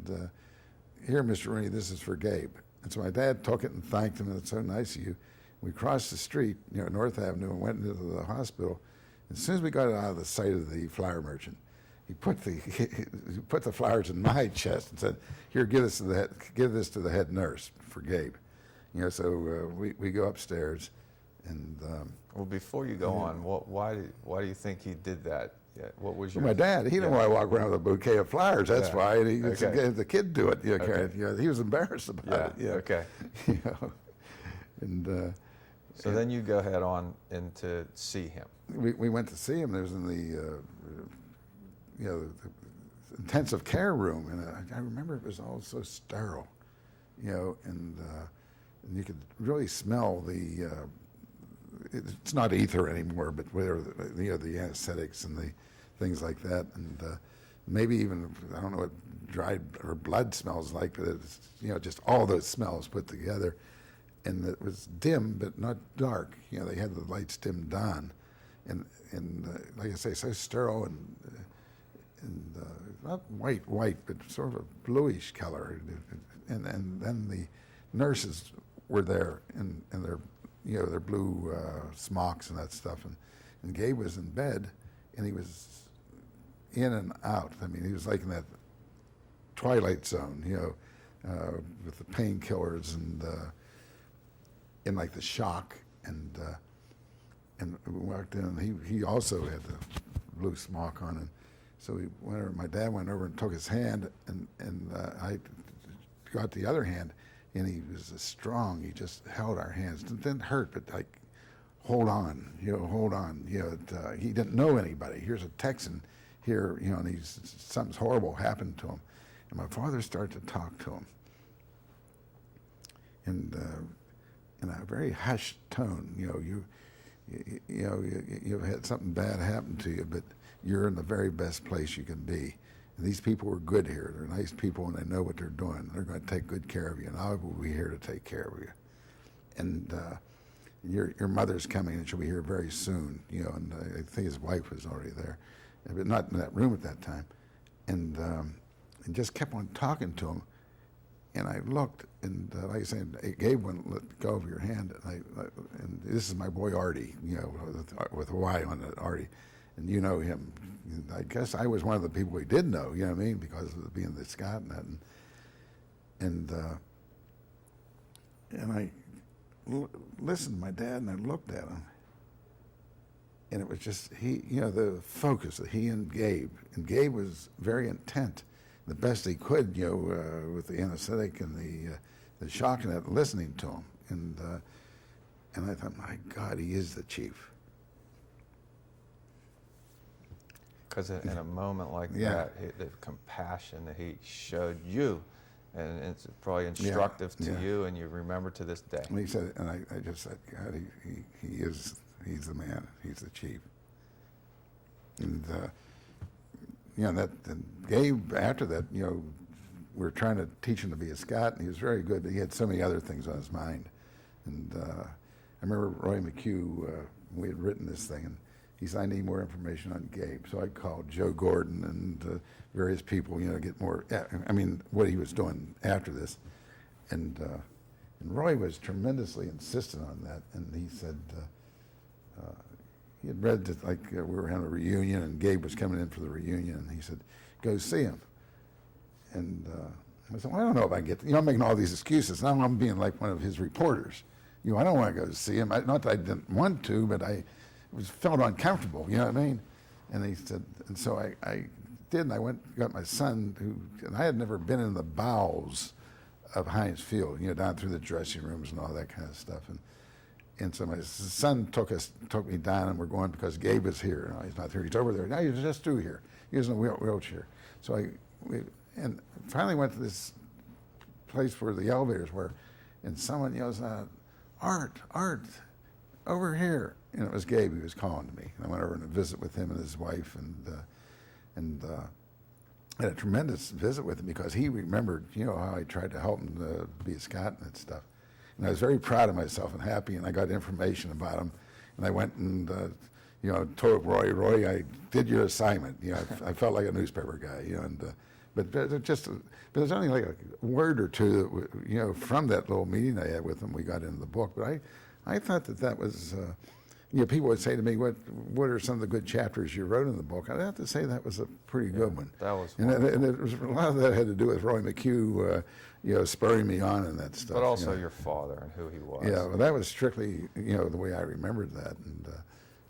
"Here, Mr. Rooney, this is for Gabe." And so my dad took it and thanked him, and "It's so nice of you." We crossed the street, North Avenue, and went into the hospital. As soon as we got out of the sight of the flower merchant, he put the flowers in my chest and said, "Here, give this to the head nurse for Gabe." So we go upstairs, and Well, before you go on, why do you think he did that? Yeah, what was your... my dad, he didn't want to walk around with a bouquet of flowers. That's Yeah. why. And he Okay. the kid do it. Okay. He was embarrassed about it. Okay. And So then you go head on in to see him. we went to see him. There was in the the intensive care room, and I remember it was all so sterile, and you could really smell the. It's not ether anymore, but whatever the anesthetics and the things like that, and maybe even I don't know what dried or blood smells like, but it's just all those smells put together, and it was dim but not dark. They had the lights dimmed down, and like I say, so sterile and not white, but sort of a bluish color, and then the nurses were there in their their blue smocks and that stuff, and Gabe was in bed, and he was in and out. I mean, he was like in that twilight zone, with the painkillers and in like the shock, and we walked in, and he also had the blue smock on, and so my dad went over and took his hand, and I got the other hand. And he was strong. He just held our hands. It didn't hurt, but like, hold on, hold on. He didn't know anybody. Here's a Texan here, and something's horrible happened to him. And my father started to talk to him, and in a very hushed tone. You've had something bad happen to you, but you're in the very best place you can be. And these people are good here. They're nice people, and they know what they're doing. They're going to take good care of you, and I will be here to take care of you. And your mother's coming, and she'll be here very soon. And I think his wife was already there, but not in that room at that time. And just kept on talking to him. And I looked, and like I said, Gabe wouldn't let go of your hand. And this is my boy Artie, with a Y on it, Artie. And you know him. I guess I was one of the people he did know, you know what I mean, because of being the Scot and that. And I listened to my dad, and I looked at him. And it was just, the focus that he and Gabe was very intent, the best he could, with the anesthetic and the shock and that, listening to him. And I thought, my God, he is the chief. Because in a moment like Yeah. that, the compassion that he showed you, and it's probably instructive to you, and you remember to this day. And he said, and I just said, God, he's the man, he's the chief. And and Gabe, after that, we were trying to teach him to be a Scot, and he was very good, but he had so many other things on his mind. And I remember Roy McHugh, we had written this thing, and he said, I need more information on Gabe. So I called Joe Gordon and various people, get more, what he was doing after this. And Roy was tremendously insistent on that. And he said, he had read that, we were having a reunion, and Gabe was coming in for the reunion, and he said, go see him. And I said, well, I don't know if I can get, I'm making all these excuses. Now I'm being like one of his reporters. I don't want to go see him. Not that I didn't want to, but I felt uncomfortable, you know what I mean? And he said, and so I did, and I got my son, and I had never been in the bowels of Heinz Field, down through the dressing rooms and all that kind of stuff. And so my son took me down, and we're going because Gabe is here. No, he's not here. He's over there. No, he's just through here. He was in a wheelchair. So we finally went to this place where the elevators were, and someone yells out, Art, over here. And it was Gabe. He was calling to me. And I went over and visit with him and his wife, and had a tremendous visit with him because he remembered, how I tried to help him to be a Scot and that stuff. And I was very proud of myself and happy, and I got information about him. And I went and, told Roy, I did your assignment. I felt like a newspaper guy, but there's only like a word or two that, from that little meeting I had with him, we got into the book. But I thought that was, people would say to me, what are some of the good chapters you wrote in the book? I'd have to say that was a pretty good one. That was and it was, a lot of that had to do with Roy McHugh, spurring me on and that stuff. But also your father and who he was. Yeah, well, that was strictly, the way I remembered that. And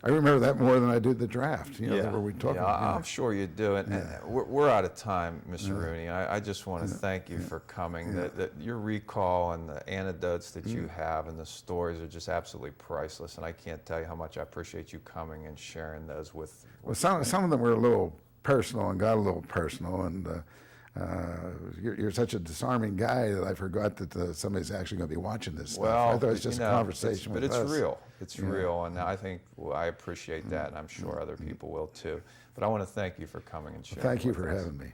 I remember that more than I did the draft, where we talked about. I'm sure you do. And we're out of time, Mr. Rooney. I just want to thank you for coming. That your recall and the anecdotes that you have and the stories are just absolutely priceless. And I can't tell you how much I appreciate you coming and sharing those with Well, some of them were a little personal and got a little personal. And you're such a disarming guy that I forgot that somebody's actually going to be watching this stuff. Well, I thought it was just a conversation with us. But it's real. It's real, and I think I appreciate that, and I'm sure other people will too. But I want to thank you for coming and sharing. Thank you with for us. having me.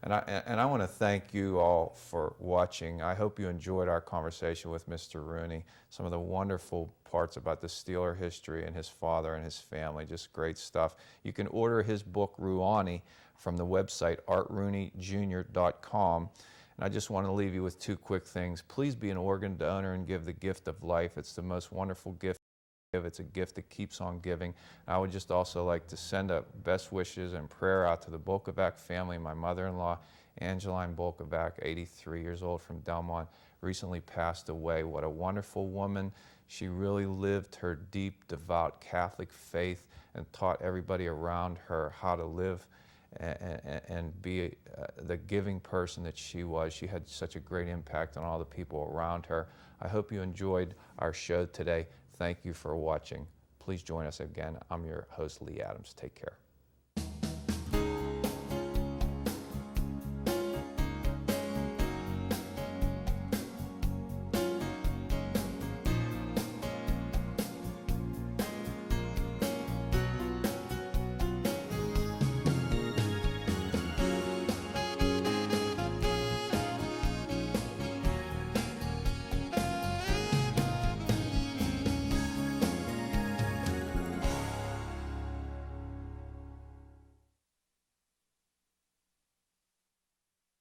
And I want to thank you all for watching. I hope you enjoyed our conversation with Mr. Rooney. Some of the wonderful parts about the Steeler history and his father and his family, just great stuff. You can order his book, Ruani, from the website artrooneyjr.com. And I just want to leave you with two quick things. Please be an organ donor and give the gift of life. It's the most wonderful gift. It's a gift that keeps on giving. I would just also like to send a best wishes and prayer out to the Bolkovac family. My mother-in-law, Angeline Bolkovac, 83 years old from Delmont, recently passed away. What a wonderful woman. She really lived her deep, devout Catholic faith and taught everybody around her how to live and be the giving person that she was. She had such a great impact on all the people around her. I hope you enjoyed our show today. Thank you for watching. Please join us again. I'm your host, Lee Adams. Take care.